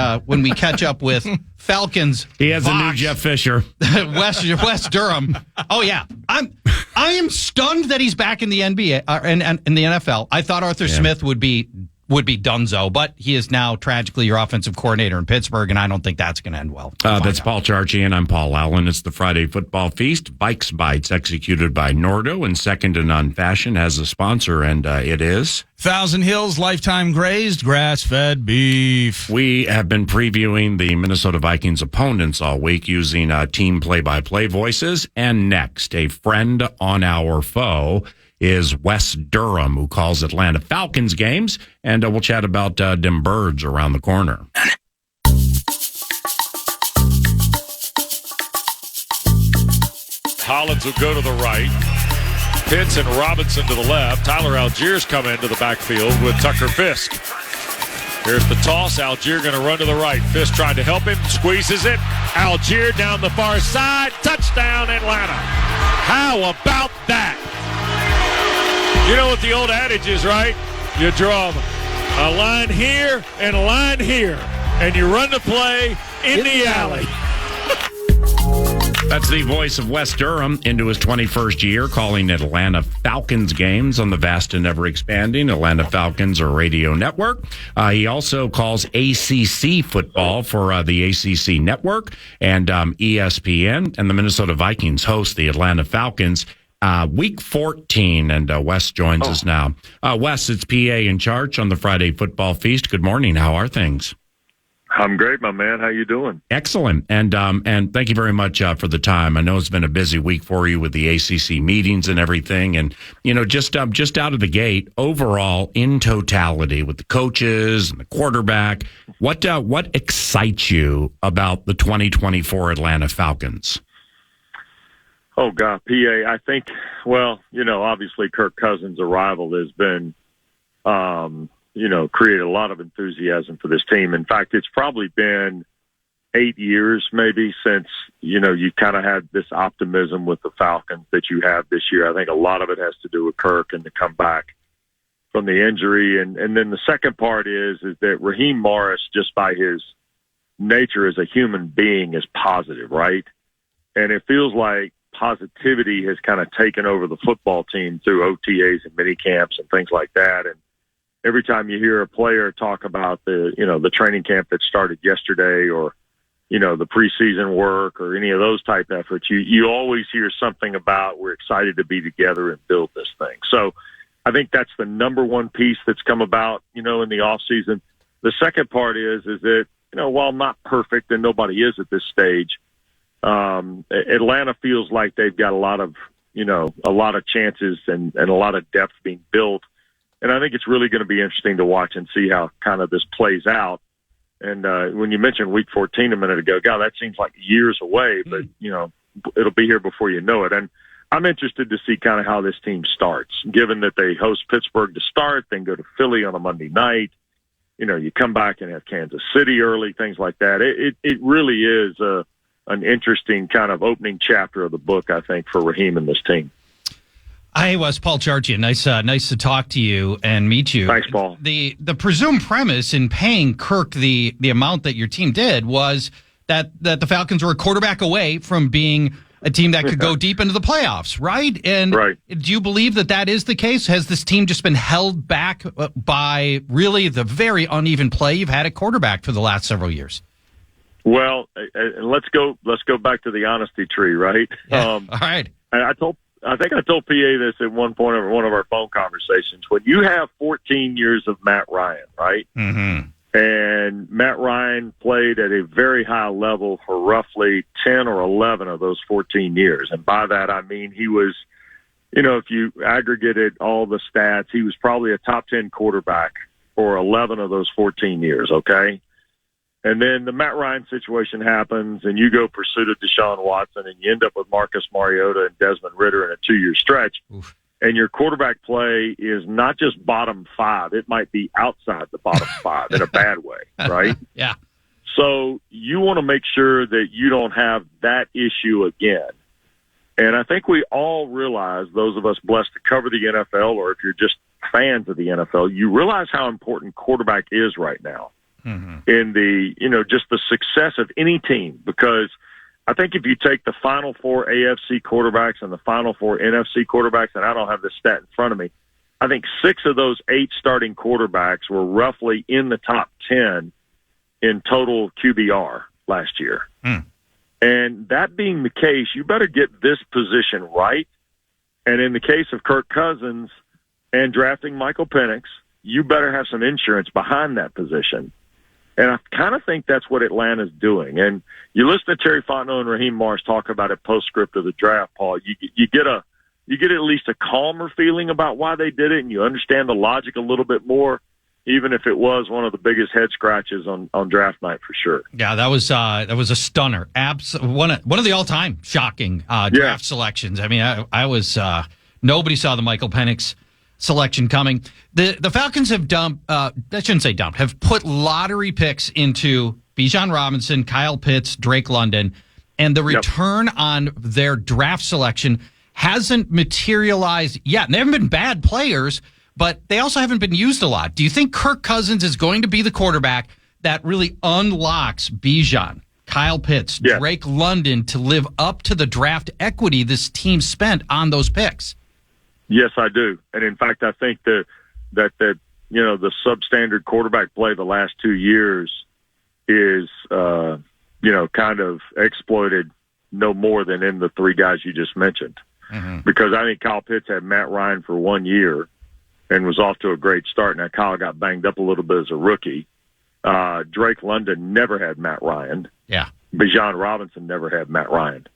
catch up with Falcons. He has a new Jeff Fisher, Wes Durham. Oh yeah, I am stunned that he's back in the NBA and in the NFL. I thought Arthur Smith would be donezo, but he is now tragically your offensive coordinator in Pittsburgh, and I don't think that's going to end well. That's Paul Charchi, and I'm Paul Allen. It's the Friday Football Feast. Vikes Bites, executed by Nordo, and second to none fashion, has a sponsor, and it is Thousand Hills Lifetime Grazed Grass-Fed Beef. We have been previewing the Minnesota Vikings opponents all week using team play-by-play voices, and next, a friend on our foe is Wes Durham, who calls Atlanta Falcons games, and we'll chat about them birds around the corner. Hollins will go to the right. Pitts and Robinson to the left. Tyler Allgeier's come into the backfield with Tucker Fisk. Here's the toss. Allgeier going to run to the right. Fisk trying to help him. Squeezes it. Allgeier down the far side. Touchdown, Atlanta. How about that? You know what the old adage is, right? You draw a line here and a line here, and you run the play in the alley. That's the voice of Wes Durham into his 21st year, calling Atlanta Falcons games on the vast and ever-expanding Atlanta Falcons or radio network. He also calls ACC football for the ACC network and ESPN, and the Minnesota Vikings host the Atlanta Falcons Week 14, and Wes joins us now. Wes, it's PA and Charch on the Friday Football Feast. Good morning. How are things? I'm great, my man. How you doing? Excellent. And thank you very much for the time. I know it's been a busy week for you with the ACC meetings and everything. And, just out of the gate, overall, in totality, with the coaches and the quarterback, what excites you about the 2024 Atlanta Falcons? Oh, God, PA, I think, obviously Kirk Cousins' arrival has been, created a lot of enthusiasm for this team. In fact, it's probably been 8 years maybe since, you kind of had this optimism with the Falcons that you have this year. I think a lot of it has to do with Kirk and to come back from the injury. And then the second part is that Raheem Morris, just by his nature as a human being, is positive, right? And it feels like positivity has kind of taken over the football team through OTAs and mini camps and things like that. And every time you hear a player talk about the training camp that started yesterday or, the preseason work or any of those type efforts, you always hear something about we're excited to be together and build this thing. So I think that's the number one piece that's come about, in the off season. The second part is that, while not perfect and nobody is at this stage, Atlanta feels like they've got a lot of chances and a lot of depth being built. And I think it's really going to be interesting to watch and see how kind of this plays out. And when you mentioned Week 14 a minute ago, God, that seems like years away, but, it'll be here before you know it. And I'm interested to see kind of how this team starts, given that they host Pittsburgh to start, then go to Philly on a Monday night. You come back and have Kansas City early, things like that. It really is an interesting kind of opening chapter of the book, I think, for Raheem and this team. Hi, Wes. Paul Charchian. Nice to talk to you and meet you. Thanks, Paul. The presumed premise in paying Kirk the amount that your team did was that the Falcons were a quarterback away from being a team that could go deep into the playoffs, right? And right. Do you believe that is the case? Has this team just been held back by really the very uneven play you've had at quarterback for the last several years? Well, let's go back to the honesty tree, right? Yeah. All right. I think I told PA this at one point over one of our phone conversations. When you have 14 years of Matt Ryan, right? Mm-hmm. And Matt Ryan played at a very high level for roughly 10 or 11 of those 14 years. And by that, I mean he was, if you aggregated all the stats, he was probably a top 10 quarterback for 11 of those 14 years, okay? And then the Matt Ryan situation happens, and you go pursue Deshaun Watson, and you end up with Marcus Mariota and Desmond Ridder in a 2-year stretch. Oof. And your quarterback play is not just bottom five. It might be outside the bottom five in a bad way, right? Yeah. So you want to make sure that you don't have that issue again. And I think we all realize, those of us blessed to cover the NFL, or if you're just fans of the NFL, you realize how important quarterback is right now. Mm-hmm. In the, just the success of any team, because I think if you take the Final Four AFC quarterbacks and the Final Four NFC quarterbacks, and I don't have this stat in front of me, I think 6 of those 8 starting quarterbacks were roughly in the top 10 in total QBR last year. Mm. And that being the case, you better get this position right. And in the case of Kirk Cousins and drafting Michael Penix, you better have some insurance behind that position. And I kind of think that's what Atlanta's doing. And you listen to Terry Fontenot and Raheem Morris talk about it postscript of the draft, Paul. You get at least a calmer feeling about why they did it, and you understand the logic a little bit more, even if it was one of the biggest head scratches on draft night for sure. Yeah, that was a stunner. One of the all-time shocking draft selections. I mean, I was nobody saw the Michael Penix selection coming. The Falcons have have put lottery picks into Bijan Robinson, Kyle Pitts, Drake London, and the return on their draft selection hasn't materialized yet. And they haven't been bad players, but they also haven't been used a lot. Do you think Kirk Cousins is going to be the quarterback that really unlocks Bijan, Kyle Pitts, Drake London to live up to the draft equity this team spent on those picks? Yes, I do. And in fact, I think that the substandard quarterback play the last 2 years is, kind of exploited no more than in the 3 guys you just mentioned. because I think Kyle Pitts had Matt Ryan for 1 year and was off to a great start. Now, Kyle got banged up a little bit as a rookie. Drake London never had Matt Ryan. Yeah. Bijan Robinson never had Matt Ryan.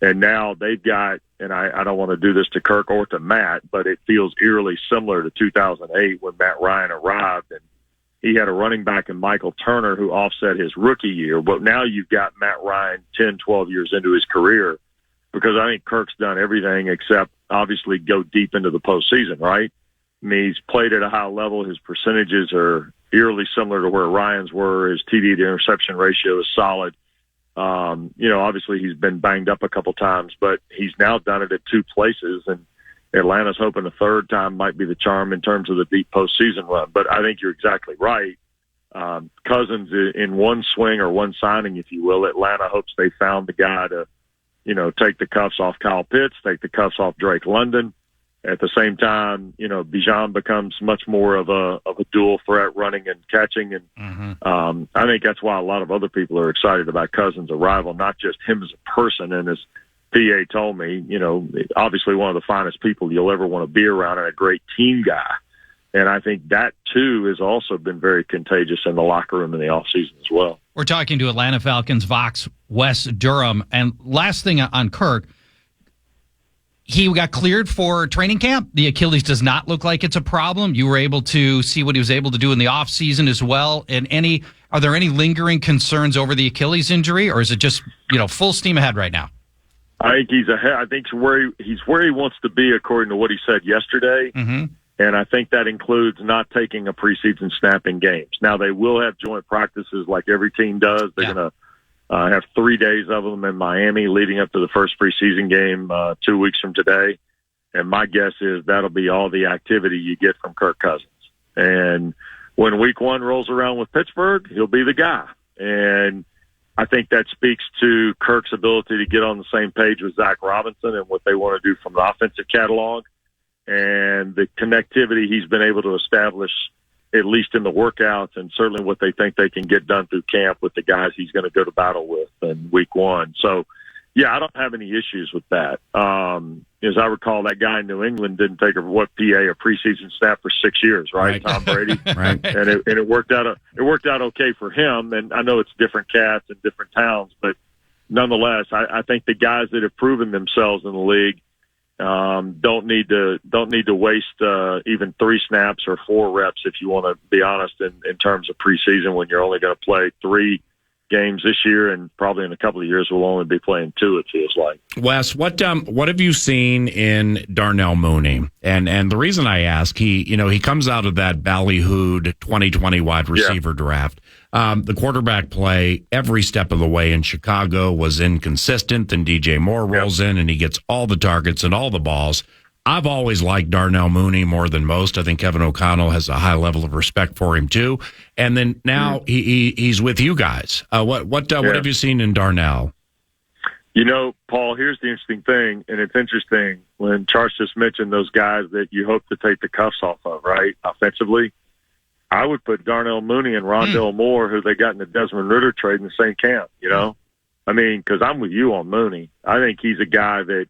And now they've got, and I don't want to do this to Kirk or to Matt, but it feels eerily similar to 2008 when Matt Ryan arrived and he had a running back in Michael Turner who offset his rookie year. But now you've got Matt Ryan 10, 12 years into his career, because I think Kirk's done everything except obviously go deep into the postseason, right? I mean, he's played at a high level. His percentages are eerily similar to where Ryan's were. His TD to interception ratio is solid. Obviously he's been banged up a couple times, but he's now done it at two places, and Atlanta's hoping the third time might be the charm in terms of the deep postseason run. But I think you're exactly right. Cousins, in one swing or one signing, if you will, Atlanta hopes they found the guy to, take the cuffs off Kyle Pitts, take the cuffs off Drake London. At the same time, Bijan becomes much more of a dual threat running and catching. And I think that's why a lot of other people are excited about Cousins' arrival, not just him as a person. And as PA told me, obviously one of the finest people you'll ever want to be around and a great team guy. And I think that, too, has also been very contagious in the locker room in the offseason as well. We're talking to Atlanta Falcons Vox, Wes Durham. And last thing on Kirk, he got cleared for training camp. The Achilles does not look like it's a problem. You were able to see what he was able to do in the offseason as well. And are there any lingering concerns over the Achilles injury, or is it just, full steam ahead right now? I think he's ahead. I think he's where he wants to be, according to what he said yesterday. And I think that includes not taking a preseason snap in games. Now, they will have joint practices like every team does. They're going to have 3 days of them in Miami leading up to the first preseason game 2 weeks from today. And my guess is that'll be all the activity you get from Kirk Cousins. And when week one rolls around with Pittsburgh, he'll be the guy. And I think that speaks to Kirk's ability to get on the same page with Zach Robinson and what they want to do from the offensive catalog, and the connectivity he's been able to establish, at least in the workouts, and certainly what they think they can get done through camp with the guys he's going to go to battle with in week one. So, yeah, I don't have any issues with that. As I recall, that guy in New England didn't take a preseason snap for 6 years, right? Tom Brady. Right. And it worked out okay for him. And I know it's different cats in different towns, but nonetheless, I think the guys that have proven themselves in the league don't need to waste even 3 snaps or 4 reps, if you want to be honest, in terms of preseason, when you're only going to play 3 games this year, and probably in a couple of years we'll only be playing 2, it feels like. Wes, what have you seen in Darnell Mooney? And the reason I ask, he comes out of that ballyhooed 2020 wide receiver draft. The quarterback play every step of the way in Chicago was inconsistent. Then DJ Moore rolls in and he gets all the targets and all the balls. I've always liked Darnell Mooney more than most. I think Kevin O'Connell has a high level of respect for him too. And then now he's with you guys. What have you seen in Darnell? Paul, here's the interesting thing, and it's interesting when Charch just mentioned those guys that you hope to take the cuffs off of, right, offensively. I would put Darnell Mooney and Rondell Moore, who they got in the Desmond Ridder trade, in the same camp, I mean, because I'm with you on Mooney. I think he's a guy that,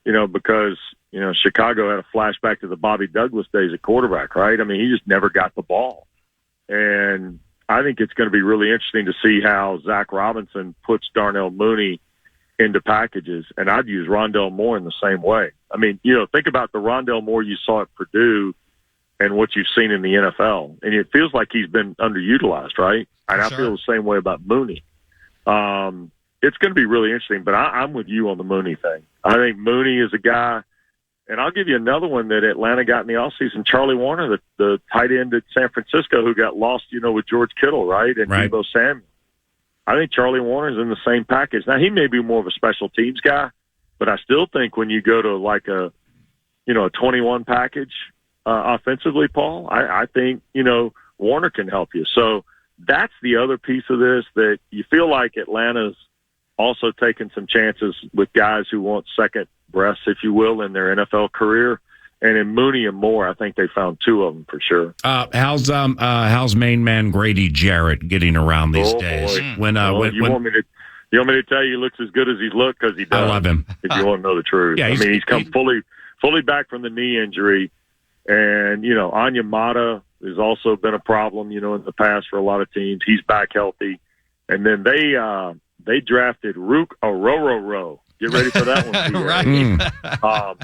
because, Chicago had a flashback to the Bobby Douglas days at quarterback, right? I mean, he just never got the ball. And I think it's going to be really interesting to see how Zach Robinson puts Darnell Mooney into packages. And I'd use Rondell Moore in the same way. I mean, think about the Rondell Moore you saw at Purdue and what you've seen in the NFL. And it feels like he's been underutilized, right? And I feel the same way about Mooney. It's going to be really interesting, but I'm with you on the Mooney thing. I think Mooney is a guy, and I'll give you another one that Atlanta got in the offseason, Charlie Warner, the tight end at San Francisco who got lost, with George Kittle, right, and Deebo Samuel. I think Charlie Warner's in the same package. Now, he may be more of a special teams guy, but I still think when you go to like a 21 package offensively, Paul, I think, Warner can help you. So that's the other piece of this, that you feel like Atlanta's also taking some chances with guys who want second breaths, if you will, in their NFL career. And in Mooney and Moore, I think they found 2 of them for sure. How's main man Grady Jarrett getting around these days? Boy. You want me You want me to tell you he looks as good as he's looked? Because he does. I love him. If you want to know the truth. Yeah, he's come fully back from the knee injury. And, Onyemata has also been a problem, in the past for a lot of teams. He's back healthy. And then they drafted Rook Orororo. Get ready for that one. Right.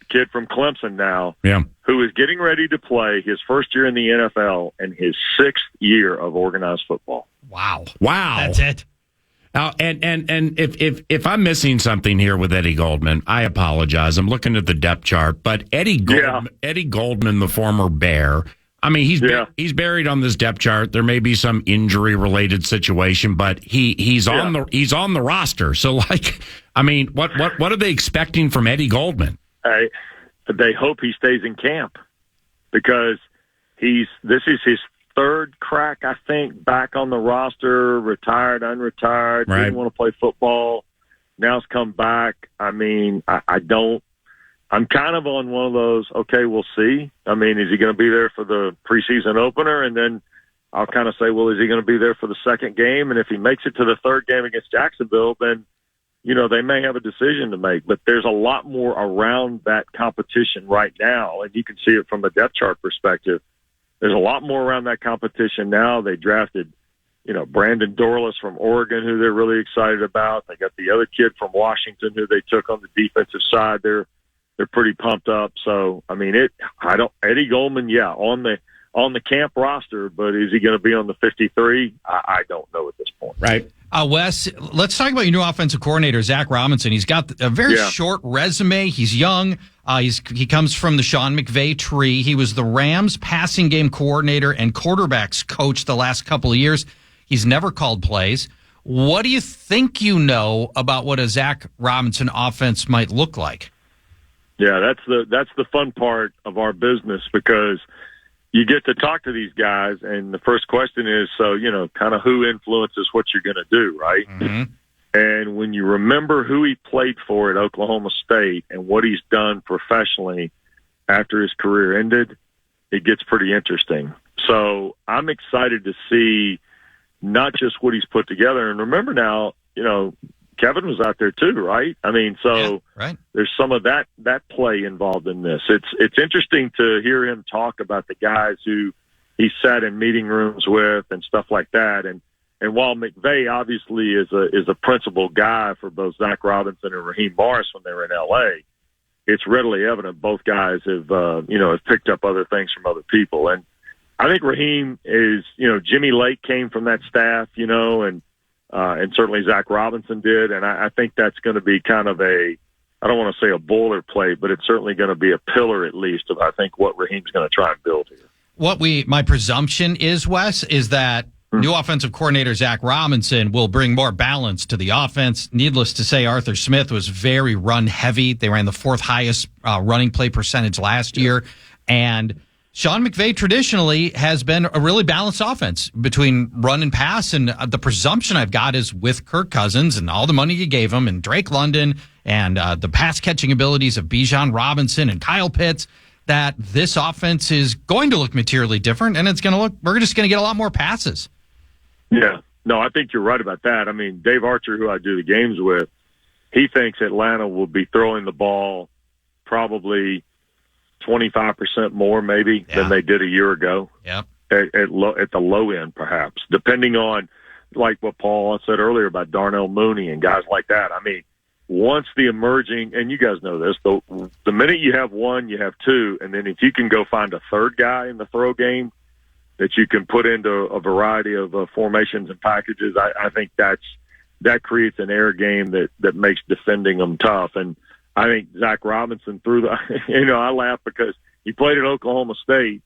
Kid from Clemson now, Yeah. who is getting ready to play his first year in the NFL and his 6th year of organized football. Wow. Wow. That's it. Now, and if I'm missing something here with Eddie Goldman, I apologize. I'm looking at the depth chart, but Eddie Goldman, the former Bear, I mean, he's buried on this depth chart. There may be some injury related situation, but he's on the roster. So, what are they expecting from Eddie Goldman? They hope he stays in camp because this is his 3rd crack, I think, back on the roster, retired, unretired, didn't want to play football. Now it's come back. I mean, I'm kind of on one of those, okay, we'll see. I mean, is he going to be there for the preseason opener? And then I'll kind of say, well, is he going to be there for the 2nd game? And if he makes it to the 3rd game against Jacksonville, then, they may have a decision to make. But there's a lot more around that competition right now, and you can see it from a depth chart perspective. There's a lot more around that competition now. They drafted, Brandon Dorlus from Oregon, who they're really excited about. They got the other kid from Washington who they took on the defensive side. They're pretty pumped up. So, I mean, Eddie Goldman, on the camp roster, but is he going to be on the 53? I don't know at this point. Right. Wes, let's talk about your new offensive coordinator, Zach Robinson. He's got a very short resume. He's young. He comes from the Sean McVay tree. He was the Rams passing game coordinator and quarterbacks coach the last couple of years. He's never called plays. What do you think about what a Zach Robinson offense might look like? Yeah, that's the fun part of our business because you get to talk to these guys, and the first question is, kind of who influences what you're going to do, right? Mm-hmm. And when you remember who he played for at Oklahoma State and what he's done professionally after his career ended, it gets pretty interesting. So I'm excited to see not just what he's put together. And remember now, Kevin was out there too, right? I mean, there's some of that play involved in this. It's interesting to hear him talk about the guys who he sat in meeting rooms with and stuff like that. And while McVay obviously is a principal guy for both Zach Robinson and Raheem Morris when they were in L.A., it's readily evident both guys have picked up other things from other people. And I think Raheem is, Jimmy Lake came from that staff, and certainly Zach Robinson did. And I think that's going to be kind of I don't want to say a boilerplate, but it's certainly going to be a pillar at least of, I think, what Raheem's going to try and build here. My presumption is, Wes, is that new offensive coordinator Zach Robinson will bring more balance to the offense. Needless to say, Arthur Smith was very run heavy. They ran the 4th highest running play percentage last year. And Sean McVay traditionally has been a really balanced offense between run and pass. And the presumption I've got is with Kirk Cousins and all the money you gave him and Drake London and the pass catching abilities of Bijan Robinson and Kyle Pitts, that this offense is going to look materially different. And we're just going to get a lot more passes. Yeah. No, I think you're right about that. I mean, Dave Archer, who I do the games with, he thinks Atlanta will be throwing the ball probably 25% more maybe than they did a year ago. Yep. At the low end, perhaps, depending on like what Paul said earlier about Darnell Mooney and guys like that. I mean, once the emerging, and you guys know this, the minute you have one, you have two, and then if you can go find a third guy in the throw game that you can put into a variety of formations and packages, I think that creates an air game that makes defending them tough. And I think Zach Robinson threw I laugh because he played at Oklahoma State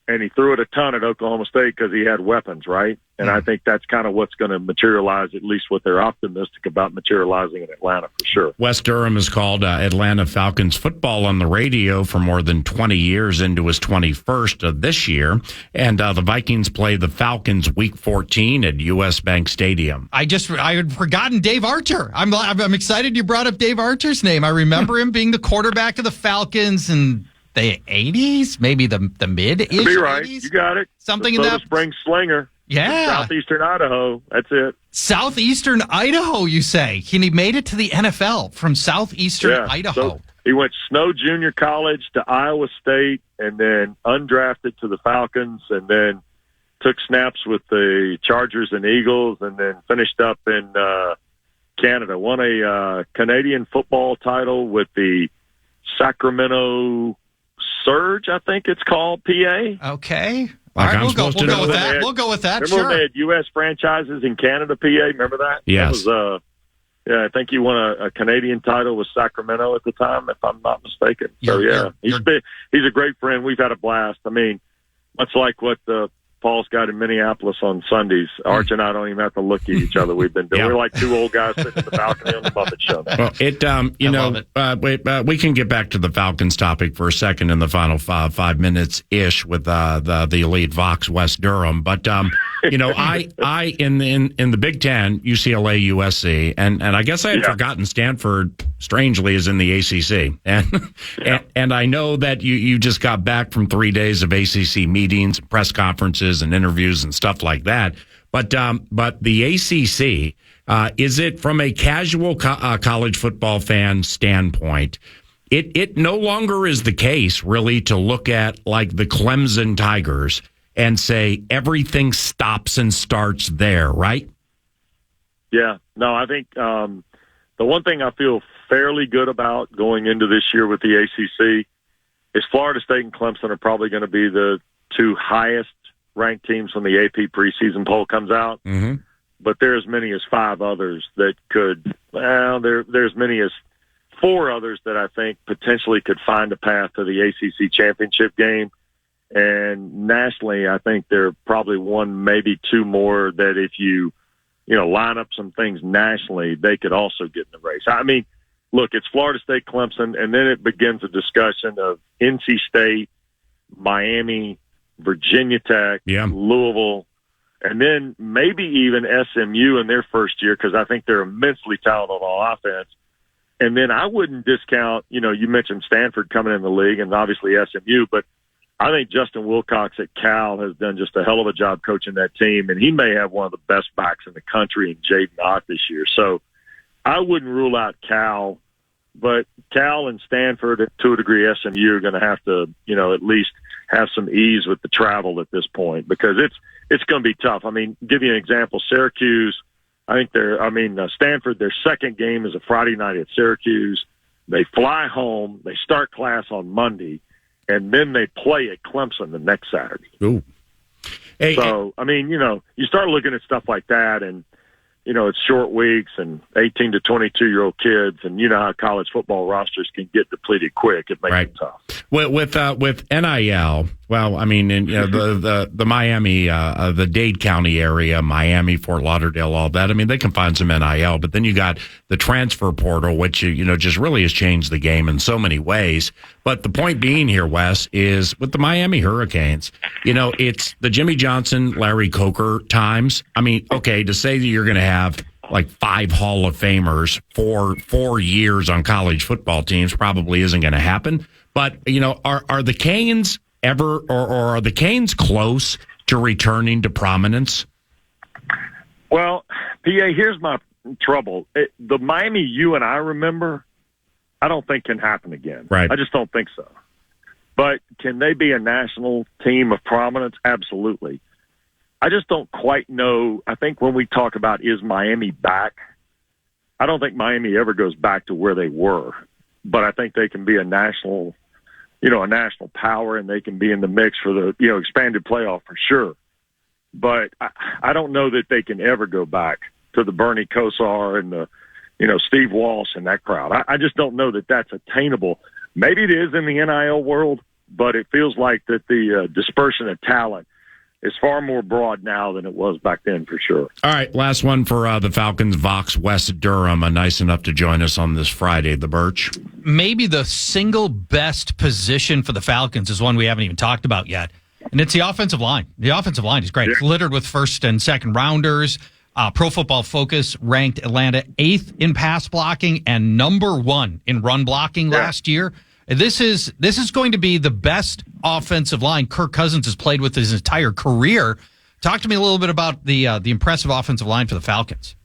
and he threw it a ton at Oklahoma State because he had weapons, right? And I think that's kind of what's going to materialize, at least what they're optimistic about materializing in Atlanta for sure. Wes Durham has called Atlanta Falcons football on the radio for more than 20 years, into his 21st of this year. And the Vikings play the Falcons Week 14 at U.S. Bank Stadium. I had forgotten Dave Archer. I'm excited you brought up Dave Archer's name. I remember him being the quarterback of the Falcons and the 80s, maybe the mid-ish. Be right. 80s? You got it. Something in that. Spring Slinger. Yeah. Southeastern Idaho. That's it. Southeastern Idaho, you say? And he made it to the NFL from Southeastern Idaho. So he went Snow Junior College to Iowa State and then undrafted to the Falcons and then took snaps with the Chargers and Eagles and then finished up in Canada. Won a Canadian football title with the Sacramento Surge, I think it's called, PA. Okay. Like All right, I'm supposed to know with that. that. We'll go with that. Remember Sure. they had U.S. franchises in Canada, PA? Remember that? Yes. That was, I think he won a Canadian title with Sacramento at the time, if I'm not mistaken. So, he's a great friend. We've had a blast. I mean, much like what Paul's got in Minneapolis on Sundays, Arch and I don't even have to look at each other. We've been doing. We're like two old guys sitting in the balcony on the Muppet Show. Well, we can get back to the Falcons topic for a second in the final 5 minutes ish with the elite Vox Wes Durham. But I in the Big Ten, UCLA, USC, and I guess I had forgotten Stanford. Strangely, is in the ACC, and I know that you just got back from 3 days of ACC meetings, press conferences, and interviews and stuff like that. But the ACC, is it from a casual college football fan standpoint? It no longer is the case really to look at like the Clemson Tigers and say everything stops and starts there, right? Yeah, no, I think the one thing I feel fairly good about going into this year with the ACC is Florida State and Clemson are probably going to be the two highest ranked teams when the AP preseason poll comes out. Mm-hmm. But there are as many as 5 others that could, there's as many as 4 others that I think potentially could find a path to the ACC championship game. And nationally, I think there are probably 1, maybe 2 more that if you line up some things nationally, they could also get in the race. I mean, look, it's Florida State, Clemson, and then it begins a discussion of NC State, Miami, Virginia Tech, Louisville, and then maybe even SMU in their first year because I think they're immensely talented on offense. And then I wouldn't discount, you mentioned Stanford coming in the league and obviously SMU, but I think Justin Wilcox at Cal has done just a hell of a job coaching that team, and he may have one of the best backs in the country in Jaden Ott this year. So I wouldn't rule out Cal, but Cal and Stanford, to a degree, SMU are going to have to, at least have some ease with the travel at this point because it's going to be tough. I mean, give you an example, Syracuse, Stanford, their second game is a Friday night at Syracuse. They fly home, they start class on Monday, and then they play at Clemson the next Saturday. Ooh. Hey, so, you start looking at stuff like that, and, it's short weeks and 18 to 22-year-old kids, and you know how college football rosters can get depleted quick. It makes it tough. With NIL, well, I mean, in the Miami, the Dade County area, Miami, Fort Lauderdale, all that. I mean, they can find some NIL, but then you got the transfer portal, which just really has changed the game in so many ways. But the point being here, Wes, is with the Miami Hurricanes, it's the Jimmy Johnson, Larry Coker times. I mean, okay, to say that you're going to have like 5 Hall of Famers for 4 years on college football teams probably isn't going to happen. But, are the Canes ever, or are the Canes close to returning to prominence? Well, PA, here's my trouble. The Miami you and I remember, I don't think can happen again. Right. I just don't think so. But can they be a national team of prominence? Absolutely. I just don't quite know. I think when we talk about is Miami back, I don't think Miami ever goes back to where they were. But I think they can be a national power, and they can be in the mix for the, expanded playoff for sure. But I don't know that they can ever go back to the Bernie Kosar and the, Steve Walsh and that crowd. I just don't know that that's attainable. Maybe it is in the NIL world, but it feels like that the dispersion of talent is far more broad now than it was back then, for sure. All right, last one for the Falcons. Vox Wes Durham, nice enough to join us on this Friday. The Birch. Maybe the single best position for the Falcons is one we haven't even talked about yet, and it's the offensive line. The offensive line is great. It's littered with first and second rounders. Pro Football Focus ranked Atlanta 8th in pass blocking and number 1 in run blocking last year. This is going to be the best offensive line Kirk Cousins has played with his entire career. Talk to me a little bit about the impressive offensive line for the Falcons.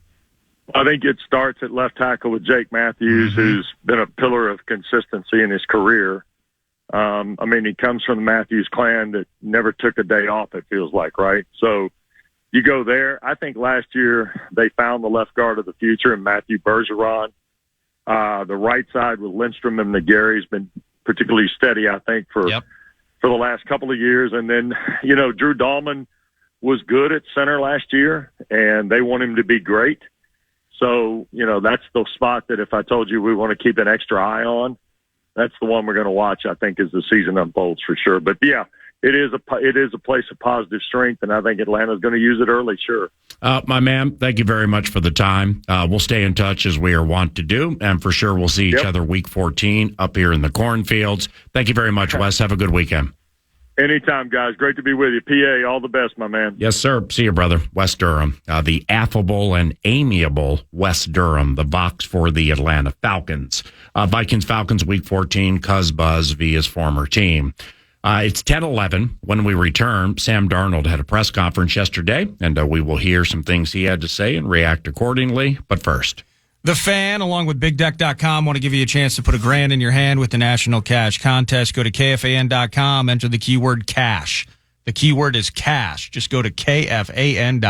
I think it starts at left tackle with Jake Matthews, who's been a pillar of consistency in his career. I mean, he comes from the Matthews clan that never took a day off, it feels like, right? So you go there. I think last year they found the left guard of the future in Matthew Bergeron. The right side with Lindstrom and McGarry has been particularly steady, I think, for the last couple of years. And then, you know, Drew Dahlman was good at center last year, and they want him to be great. So, you know, that's the spot that if I told you we want to keep an extra eye on, that's the one we're going to watch, I think, as the season unfolds for sure. But, yeah, it is a place of positive strength, and I think Atlanta's going to use it early, sure. My man, thank you very much for the time. We'll stay in touch as we are wont to do, and for sure we'll see each other Week 14 up here in the cornfields. Thank you very much, Wes. Have a good weekend. Anytime, guys. Great to be with you. PA, all the best, my man. Yes, sir. See you, brother. Wes Durham, the affable and amiable Wes Durham, the Vox for the Atlanta Falcons. Vikings-Falcons Week 14, Cuz Buzz via his former team. It's 10:11 when we return. Sam Darnold had a press conference yesterday, and we will hear some things he had to say and react accordingly. But first, The Fan, along with BigDeck.com, want to give you a chance to put $1,000 in your hand with the National Cash Contest. Go to KFAN.com, enter the keyword cash. The keyword is cash. Just go to KFAN.com.